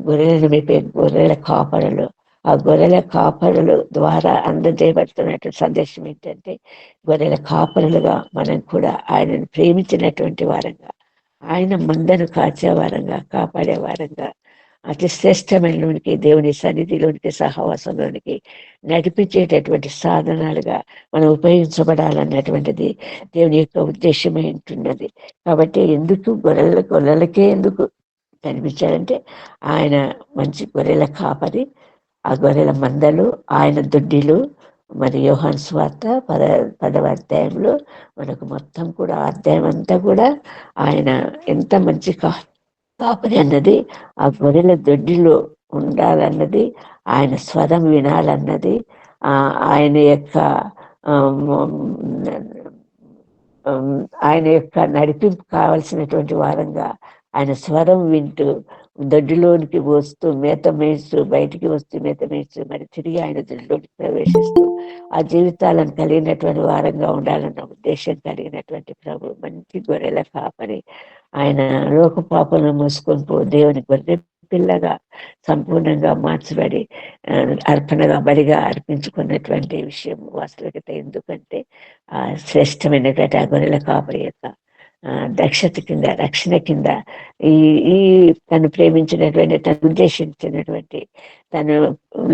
గొర్రెలను మేపే గొర్రెల కాపరులు. ఆ గొర్రెల కాపరులు ద్వారా అందజేయబడుతున్నటువంటి సందేశం ఏంటంటే, గొర్రెల కాపరులుగా మనం కూడా ఆయనను ప్రేమించినటువంటి వారంగా, ఆయన మందను కాచేవారంగా, కాపాడే వారంగా, అతి శ్రేష్టమైనలోనికి దేవుని సన్నిధిలోనికి సహవాసంలోనికి నడిపించేటటువంటి సాధనాలుగా మనం ఉపయోగించబడాలన్నటువంటిది దేవుని యొక్క ఉద్దేశమే ఉంటున్నది. కాబట్టి ఎందుకు గొర్రెలకే ఎందుకు కనిపించాడంటే, ఆయన మంచి గొర్రెల కాపరి, ఆ గొర్రెల మందలు ఆయన దొడ్డిలు. మరి యోహాను సువార్త 10వ అధ్యాయంలో మనకు మొత్తం కూడా అధ్యాయం అంతా కూడా ఆయన ఎంత మంచి కాపరి అన్నది, ఆ గొర్రెల దొడ్డిలో ఉండాలన్నది, ఆయన స్వరం వినాలన్నది, ఆయన యొక్క నడిపింపు కావలసినటువంటి వారంగా ఆయన స్వరం వింటూ దొడ్డిలోనికి వస్తూ మేత మేస్తూ, బయటికి వస్తూ మేత మేస్తూ, మరి తిరిగి ఆయన దొడ్డిలోకి ప్రవేశిస్తూ ఆ జీవితాలను కలిగినటువంటి వారంగా ఉండాలన్న ఉద్దేశం కలిగినటువంటి ప్రభు మంచి గొర్రెల కాపరి. ఆయన లోక పాపలను మోసుకొని దేవుని గొర్రె పిల్లగా సంపూర్ణంగా మార్చబడి అర్పణగా బలిగా అర్పించుకున్నటువంటి విషయం వాస్తవికత. ఎందుకంటే ఆ శ్రేష్టమైనటువంటి ఆ గొర్రెల కాపరి యొక్క దక్షత కింద, రక్షణ కింద ఈ ఈ తను ప్రేమించినటువంటి, తను ఉద్దేశించినటువంటి, తను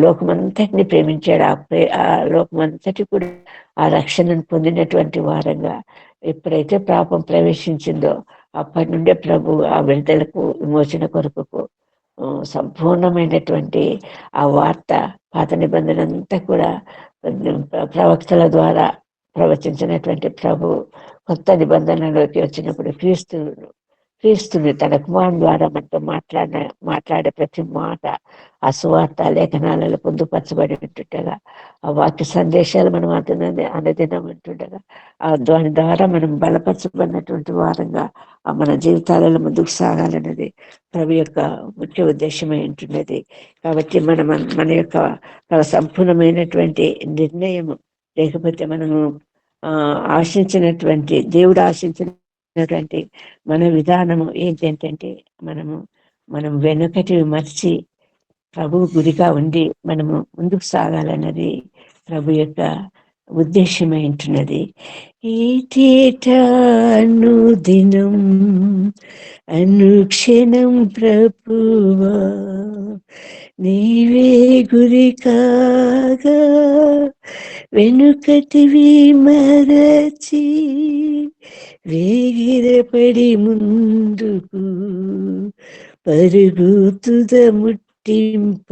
లోకమంతటిని ప్రేమించాడు. ఆ లోకమంతటి కూడా ఆ రక్షణను పొందినటువంటి వారంగా ఎప్పుడైతే పాపం ప్రవేశించిందో అప్పటి నుండే ప్రభు ఆ విడుదలకు, విమోచన కొరకుకు సంపూర్ణమైనటువంటి ఆ వార్త, పాత నిబంధన అంతా కూడా ప్రవక్తల ద్వారా ప్రవచించినటువంటి ప్రభు కొత్త నిబంధనలోకి వచ్చినప్పుడు క్రీస్తుని తన కుమారుని ద్వారా మనతో మాట్లాడే ప్రతి మాట ఆ సువార్త లేఖనాలలో పొందుపరచబడి ఉంటుండగా, ఆ వాక్య సందేశాలు మనం అనుదినం ఉంటుండగా దాని ద్వారా మనం బలపరచబడినటువంటి వారంగా మన జీవితాలలో ముందుకు సాగాలన్నది ప్రభు యొక్క ముఖ్య ఉద్దేశమై ఉంటున్నది. కాబట్టి మన యొక్క సంపూర్ణమైనటువంటి నిర్ణయము, లేకపోతే మనము ఆశించినటువంటి, దేవుడు ఆశించినటువంటి మన విధానము ఏంటంటే మనం వెనుకటి మర్చి ప్రభు గురిగా ఉండి మనము ముందుకు సాగాలన్నది ప్రభు యొక్క ఉద్దేశమై ఉంటున్నది. ఈటేటాను దినం అనుక్షణం ప్రభువా నీవే గురి కాగా వెనుకటివి మరచి వేగిరపడి ముందుకు పరుగుతుద ముట్టింప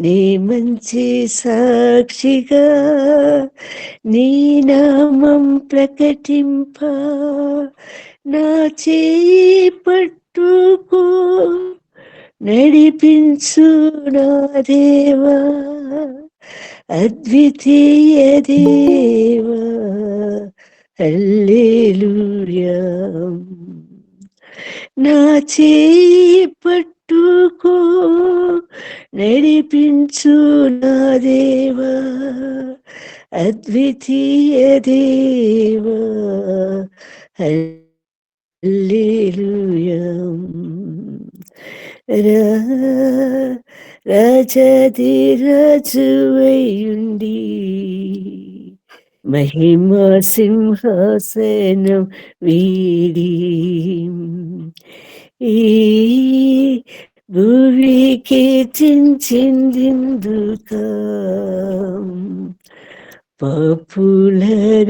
నీ మంచి సాక్షిగా నీ నామం ప్రకటింప నా చేయి పట్టుకో నడిపించు నా దేవా అద్వితీయ దేవా హల్లెలూయా. నా చేయి పట్టుకో నడిపించు నా దేవా అద్వితీయ దేవా హల్లెలూయా. రాజాది రాజువైయుండి మహిమా సింహాసనం వీడి ఈ భూమికి చించిందిందుక పాపుల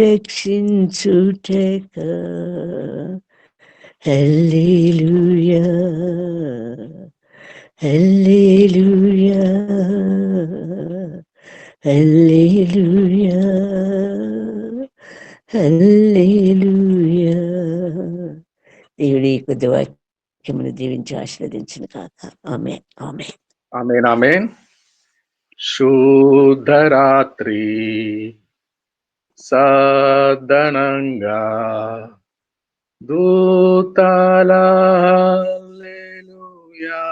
రక్షించుటక హల్లెలూయా హల్లెలూయా హల్లెలూయా హల్లెలూయా. దేవుడి కొద్ది వాక్యమును దీవించి ఆశీర్వదించును కాక. ఆమేన్ ఆమేన్ ఆమేన్ ఆమేన్. శుద్ధరాత్రి సదనంగా దూతల హల్లెలూయా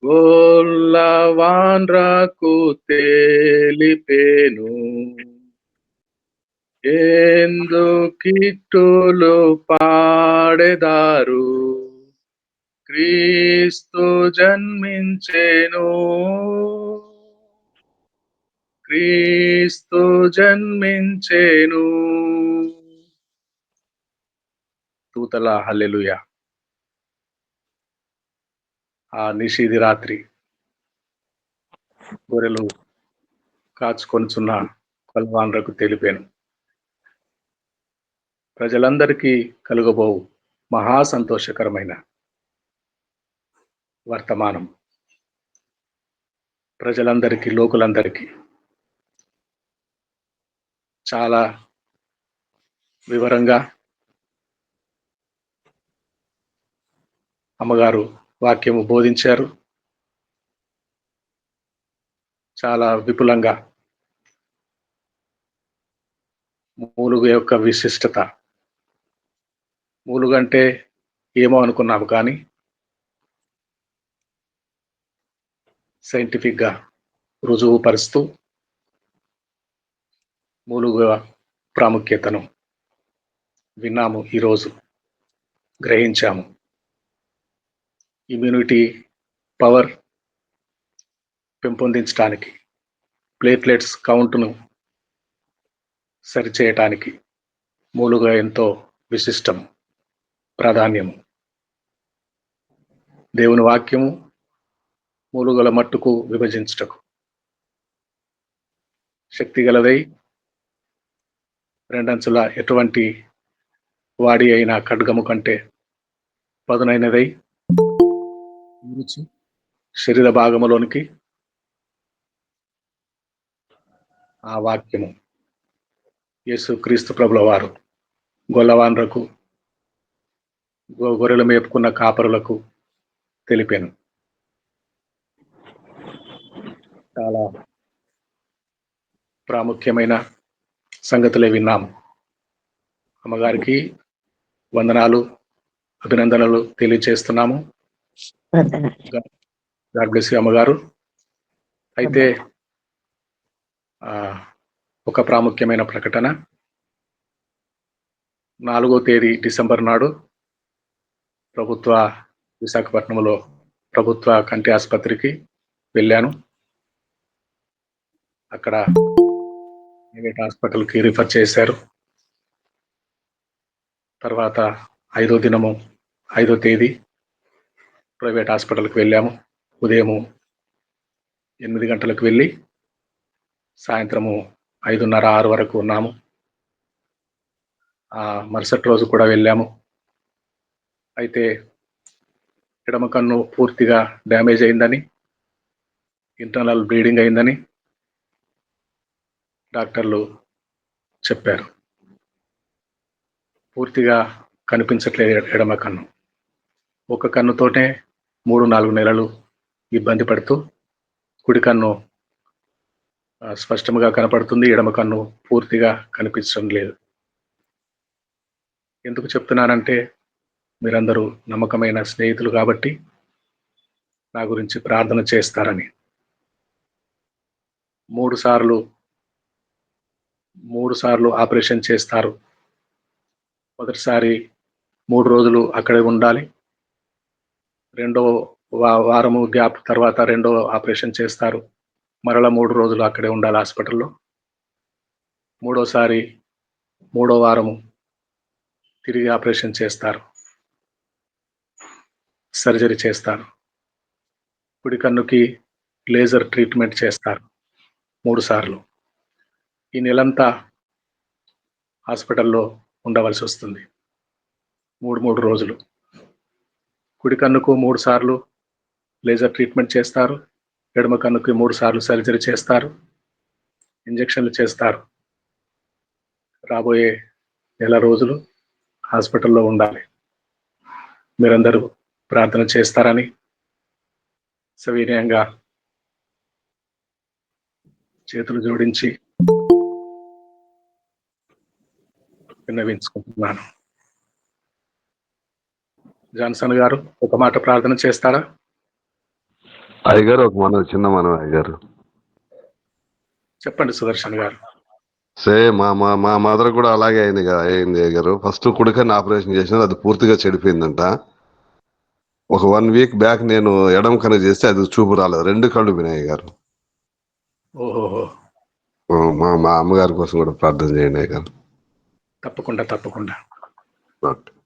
గొల్లవాండ్రకు తెలిపేను ఎందుకిట్టులు పాడెదారు క్రీస్తు జన్మించెను క్రీస్తు జన్మించెను. దూతల హల్లెలూయా. ఆ నిషిది రాత్రి గొర్రెలు కాచుకొనుచున్న కొలవాండ్రకు తెలిపాను. ప్రజలందరికీ కలుగబోవు మహా సంతోషకరమైన వర్తమానం ప్రజలందరికీ, లోకులందరికీ చాలా వివరంగా అమ్మగారు వాక్యము బోధించారు. చాలా విపులంగా మూలుగు యొక్క విశిష్టత, మూలుగంటే ఏమో అనుకున్నాము, కానీ సైంటిఫిక్గా రుజువు పరుస్తూ మూలుగు ప్రాముఖ్యతను విన్నాము, ఈరోజు గ్రహించాము. ఇమ్యూనిటీ పవర్ పెంపొందించడానికి, ప్లేట్లెట్స్ కౌంట్ను సరిచేయటానికి మూలుగా ఎంతో విశిష్టం, ప్రాధాన్యము. దేవుని వాక్యము మూలుగల మట్టుకు విభజించుటకు శక్తి గలదై, రెండంచుల ఎటువంటి వాడి అయిన ఖడ్గము కంటే పదునైనదై శరీర భాగములోనికి ఆ వాక్యము యేసు క్రీస్తు ప్రభుల వారు గొల్లవాన్లకు, గొర్రెలు మేపుకున్న కాపరులకు తెలిపాను. చాలా ప్రాముఖ్యమైన సంగతులే విన్నాము. అమ్మగారికి వందనాలు, అభినందనలు తెలియజేస్తున్నాము. గాడ్ బ్లెస్ యు అమ్మగారు. అయితే ఒక ప్రాముఖ్యమైన ప్రకటన, 4వ తేదీ డిసెంబర్ నాడు విశాఖపట్నంలో ప్రభుత్వ కంటి ఆసుపత్రికి వెళ్ళాను. అక్కడ ప్రైవేట్ హాస్పిటల్కి రిఫర్ చేశారు. తర్వాత 5వ తేదీ ప్రైవేట్ హాస్పిటల్కి వెళ్ళాము. ఉదయం 8 గంటలకు వెళ్ళి సాయంత్రము 5:30, 6 వరకు ఉన్నాము. మరుసటి రోజు కూడా వెళ్ళాము. అయితే ఎడమ కన్ను పూర్తిగా డ్యామేజ్ అయిందని, ఇంటర్నల్ బ్లీడింగ్ అయిందని డాక్టర్లు చెప్పారు. పూర్తిగా కనిపించట్లేదు ఎడమ కన్ను. ఒక కన్నుతోనే 3-4 నెలలు ఇబ్బంది పడుతూ కుడి కన్ను స్పష్టంగా కనపడుతుంది, ఎడమ కన్ను పూర్తిగా కనిపించడం లేదు. ఎందుకు చెప్తున్నానంటే, మీరందరూ నమ్మకమైన స్నేహితులు కాబట్టి నా గురించి ప్రార్థన చేస్తారని. 3 సార్లు ఆపరేషన్ చేస్తారు. మొదటిసారి 3 రోజులు అక్కడే ఉండాలి. రెండో వారము గ్యాప్ తర్వాత రెండో ఆపరేషన్ చేస్తారు. మరలా 3 రోజులు అక్కడే ఉండాలి హాస్పిటల్లో. మూడోసారి 3వ వారము తిరిగి ఆపరేషన్ చేస్తారు, సర్జరీ చేస్తారు. కుడి కన్నుకి లేజర్ ట్రీట్మెంట్ చేస్తారు 3 సార్లు. ఈ నెలంతా హాస్పిటల్లో ఉండవలసి వస్తుంది, 3 రోజులు. కుడి కన్నుకు 3 సార్లు లేజర్ ట్రీట్మెంట్ చేస్తారు, ఎడమ కన్నుకి 3 సార్లు సర్జరీ చేస్తారు, ఇంజెక్షన్లు చేస్తారు. రాబోయే నెల రోజులు హాస్పిటల్లో ఉండాలి. మీరందరూ ప్రార్థన చేస్తారని సవినయంగా చేతులు జోడించి విన్నవించుకుంటున్నాను. జాన్సన్ గారు ఒక మాట ప్రార్థన చేస్తారా? అయ్యగారు ఒక చిన్న మనం అయ్యగారు చెప్పండి సుదర్శన్ గారు. సేమ్ మా మదర్ కూడా అలాగే అయింది అయ్యగారు. ఫస్ట్ కుడికన్ను ఆపరేషన్ చేసినారు, అది పూర్తిగా చెడిపోయిందంట. ఒక 1 వీక్ బ్యాక్ నేను ఎడమ కన్ను చేస్తే అది చూపు రాలేదు, 2 కళ్ళు వినాయి గారు. ఓహో, మా అమ్మగారి కోసం కూడా ప్రార్థన చేయండి అయ్యగారు. తప్పకుండా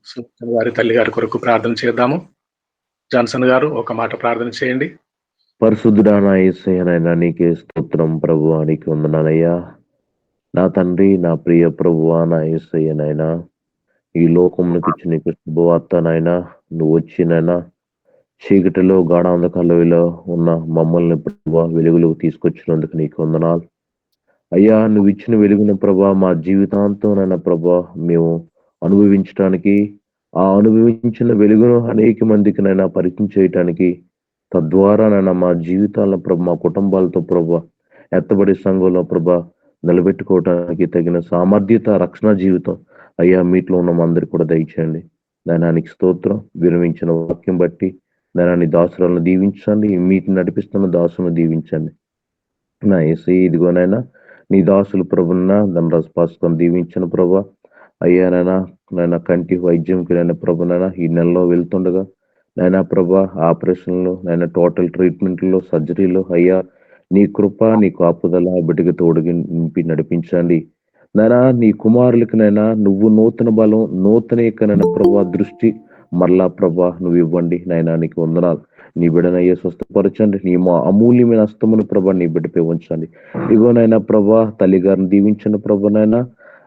సుదర్శన్ గారి తల్లి గారి కొరకు ప్రార్థన చేద్దాము. జాన్సన్ గారు ఒక మాట ప్రార్థన చేయండి. పరిశుద్ధుడానా యేసయ్యనైనా నీకే స్తోత్రం ప్రభువా, నీకు వందనాలయ్యా. నా తండ్రి, నా ప్రియ ప్రభువా, నా యేసయ్యనైనా ఈ లోకంలోకి ఇచ్చిన నీకు శుభవార్తనైనా నువ్వు వచ్చినైనా చీకటిలో గాఢాంధకాలలో ఉన్న మమ్మల్ని ప్రభువా వెలుగులోకి తీసుకొచ్చినందుకు నీకు వందనాలు అయ్యా. నువ్వు ఇచ్చిన వెలుగున ప్రభా మా జీవితాంతోనైనా ప్రభా మేము అనుభవించడానికి, ఆ అనుభవించిన వెలుగును అనేక మందికినైనా పరిచయం చేయటానికి, తద్వారానైనా మా జీవితాలను ప్రభా, మా కుటుంబాలతో ప్రభా, ఎత్తబడి సంఘంలో ప్రభా నిలబెట్టుకోవటానికి తగిన సామర్థ్యత, రక్షణ జీవితం అయ్యా మీట్లో ఉన్న అందరికి కూడా దయచేయండి. దానానికి స్తోత్రం. విరమించిన వాక్యం బట్టి దానాన్ని దాసులను దీవించండి, మీటిని నడిపిస్తున్న దాసులను దీవించండి. నా యేసయ్య, ఇదిగోనైనా నీ దాసులు ప్రభున్నా ధనరాజు పాసుకొని దీవించిన ప్రభా అయ్యానైనా నాయన కంటి వైద్యంకి నాయన ప్రభు నాయన ఈ నెలలో వెళ్తుండగా నాయన ప్రభా ఆపరేషన్లో నాయన టోటల్ ట్రీట్మెంట్లో సర్జరీలో అయ్యా నీ కృప నీ కాపుదల బిడ్డకి తోడుగి నింపి నడిపించండి నాయన నీ కుమారులకి నైనా నువ్వు నూతన బలం నూతన యొక్క ప్రభా దృష్టి మరలా ప్రభా నువ్వు ఇవ్వండి నాయన నీకు వందనాలు నీ బిడ్డనయ్యే స్వస్థపరచండి నీ మా అమూల్యమైన హస్తమును ప్రభా నీ బిడ్డపై ఉంచండి ఇగోనైనా ప్రభా తల్లి గారిని దీవించిన ప్రభానైనా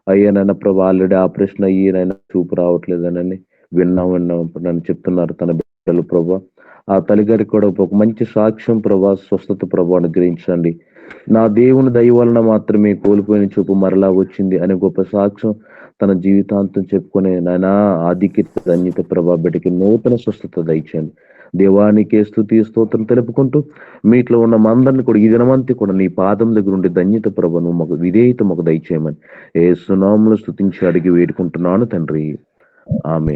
అయ్యానైనా ప్రభా ఆల్రెడీ ఆపరేషన్ అయ్యి నైనా చూపు రావట్లేదనని విన్నాం నన్ను చెప్తున్నారు తన బిడ్డలు ప్రభా ఆ తల్లి గారికి కూడా ఒక మంచి సాక్ష్యం ప్రభా స్వస్థత ప్రభా అనుగ్రహించండి నా దేవుని దయ వలన మాత్రమే కోల్పోయిన చూపు మరలా వచ్చింది అనే గొప్ప సాక్ష్యం తన జీవితాంతం చెప్పుకునే నాయనా ఆధిక్యత ధన్యత ప్రభా బిడ్డకి నూతన స్వస్థత దయచేయండి దేవానికే స్తుతి స్తోత్రం తెలుపుకుంటూ మీట్లో ఉన్న మందరిని కూడా ఈ దినమంతి కూడా నీ పాదం దగ్గర ఉండే ధన్యత ప్రభ నువ్వు మాకు విధేయత మాకు దయచేయమని ఏ సునాములు స్తుతించి అడిగి వేడుకుంటున్నాను తండ్రి ఆమె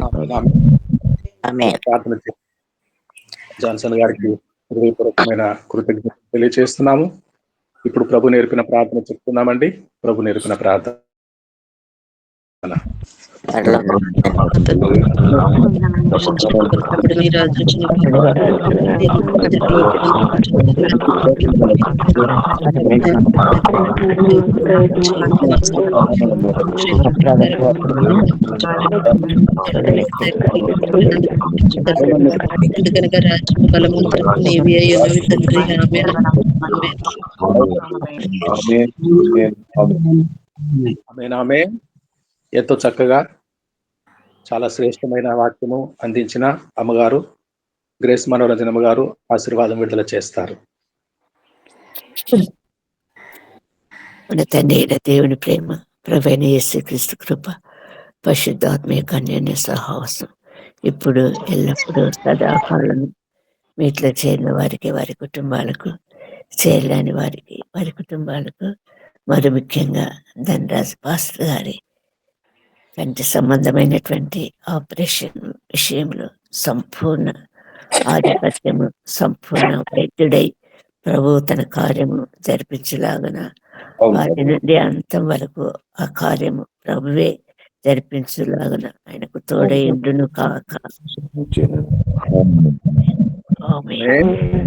ప్రార్థన జాన్సన్ గారికి హృదయపూర్వకమైన కృతజ్ఞతలు తెలియజేస్తున్నాము. ఇప్పుడు ప్రభు నేర్పిన ప్రార్థన చెప్తున్నామండి. ప్రభు నేర్పిన ప్రార్థన ఎంతో చక్కగా చాలా శ్రేష్టమైన వాక్యము అందించిన అమ్మగారు గ్రేస్ మనోరంజన్ అమ్మగారు ఆశీర్వాదం విడుదల చేస్తారు. మన తండ్రి దేవుని ప్రేమ ప్రభువైన యేసుక్రీస్తు కృప పరిశుద్ధాత్మీయ కన్యని సహవాసం ఇప్పుడు ఎల్లప్పుడూ సదాకాలం మీట్లో చేరిన వారికి వారి కుటుంబాలకు చేరలేని వారికి వారి కుటుంబాలకు మరి ముఖ్యంగా ధనరాజు పాస్టర్ గారి కంటి సంబంధమైనటువంటి ఆపరేషన్ విషయంలో సంపూర్ణ ఆధిపత్యము సంపూర్ణ వైద్యుడై ప్రభు తన కార్యము జరిపించలాగన వారి నుండి అంతం వరకు ఆ కార్యము ప్రభువే జరిపించలాగన ఆయనకు తోడై ఉండును కాక. ఆమేన్.